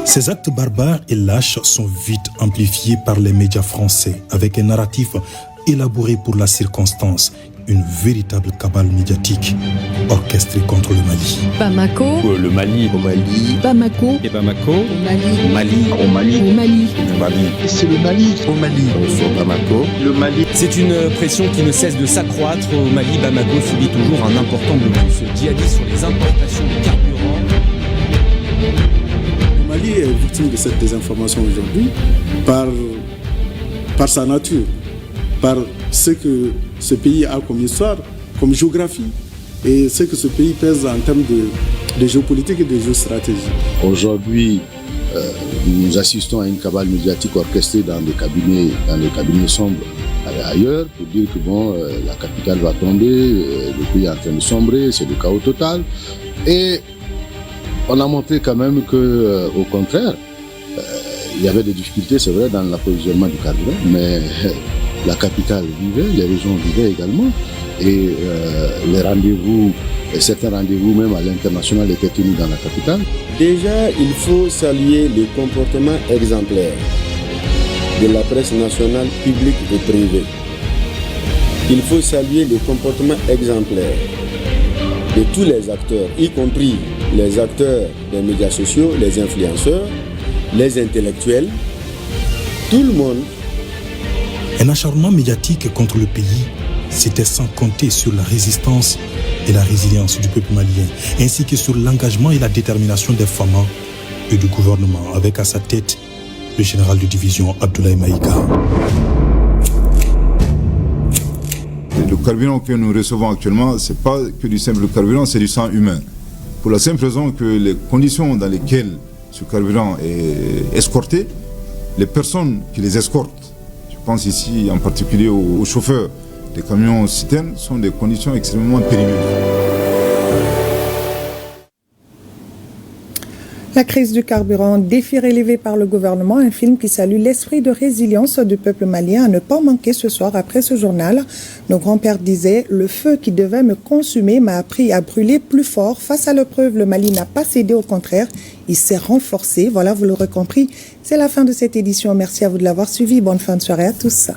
Speaker 2: Ces actes barbares et lâches sont vite amplifiés par les médias français avec un narratif élaboré pour la circonstance, une véritable cabale médiatique orchestrée contre le Mali.
Speaker 3: Bamako,
Speaker 2: le Mali, au Mali,
Speaker 3: Bamako,
Speaker 2: et Bamako,
Speaker 3: au Mali,
Speaker 2: au Mali, au Mali,
Speaker 3: au Mali,
Speaker 2: le Mali, c'est le Mali, au Mali, Bamako, le Mali.
Speaker 18: C'est une pression qui ne cesse de s'accroître. Au Mali, Bamako subit toujours un important blocus djihadiste sur les importations de carburant.
Speaker 20: Le Mali est victime de cette désinformation aujourd'hui par sa nature, par ce que ce pays a comme histoire, comme géographie, et ce que ce pays pèse en termes de géopolitique et de géostratégie.
Speaker 21: Aujourd'hui, nous assistons à une cabale médiatique orchestrée dans des cabinets sombres ailleurs, pour dire que la capitale va tomber, le pays est en train de sombrer, c'est le chaos total. Et on a montré quand même que, au contraire, il y avait des difficultés, c'est vrai, dans l'approvisionnement du carburant, mais la capitale vivait, les régions vivaient également, et les rendez-vous, certains rendez-vous même à l'international étaient tenus dans la capitale.
Speaker 20: Déjà, il faut saluer le comportement exemplaire de la presse nationale, publique et privée. Il faut saluer le comportement exemplaire de tous les acteurs, y compris les acteurs des médias sociaux, les influenceurs, les intellectuels, tout le monde.
Speaker 2: Un acharnement médiatique contre le pays, c'était sans compter sur la résistance et la résilience du peuple malien, ainsi que sur l'engagement et la détermination des FAMA et du gouvernement, avec à sa tête le général de division Abdoulaye Maïga.
Speaker 22: Le carburant que nous recevons actuellement, ce n'est pas que du simple carburant, c'est du sang humain. Pour la simple raison que les conditions dans lesquelles ce carburant est escorté, les personnes qui les escortent, je pense ici en particulier aux chauffeurs des camions citernes, sont des conditions extrêmement périlleuses.
Speaker 1: La crise du carburant, défi relevé par le gouvernement, un film qui salue l'esprit de résilience du peuple malien à ne pas manquer ce soir après ce journal. Nos grands-pères disaient « Le feu qui devait me consumer m'a appris à brûler plus fort. Face à l'épreuve, le Mali n'a pas cédé, au contraire, il s'est renforcé. » Voilà, vous l'aurez compris. C'est la fin de cette édition. Merci à vous de l'avoir suivi. Bonne fin de soirée à tous.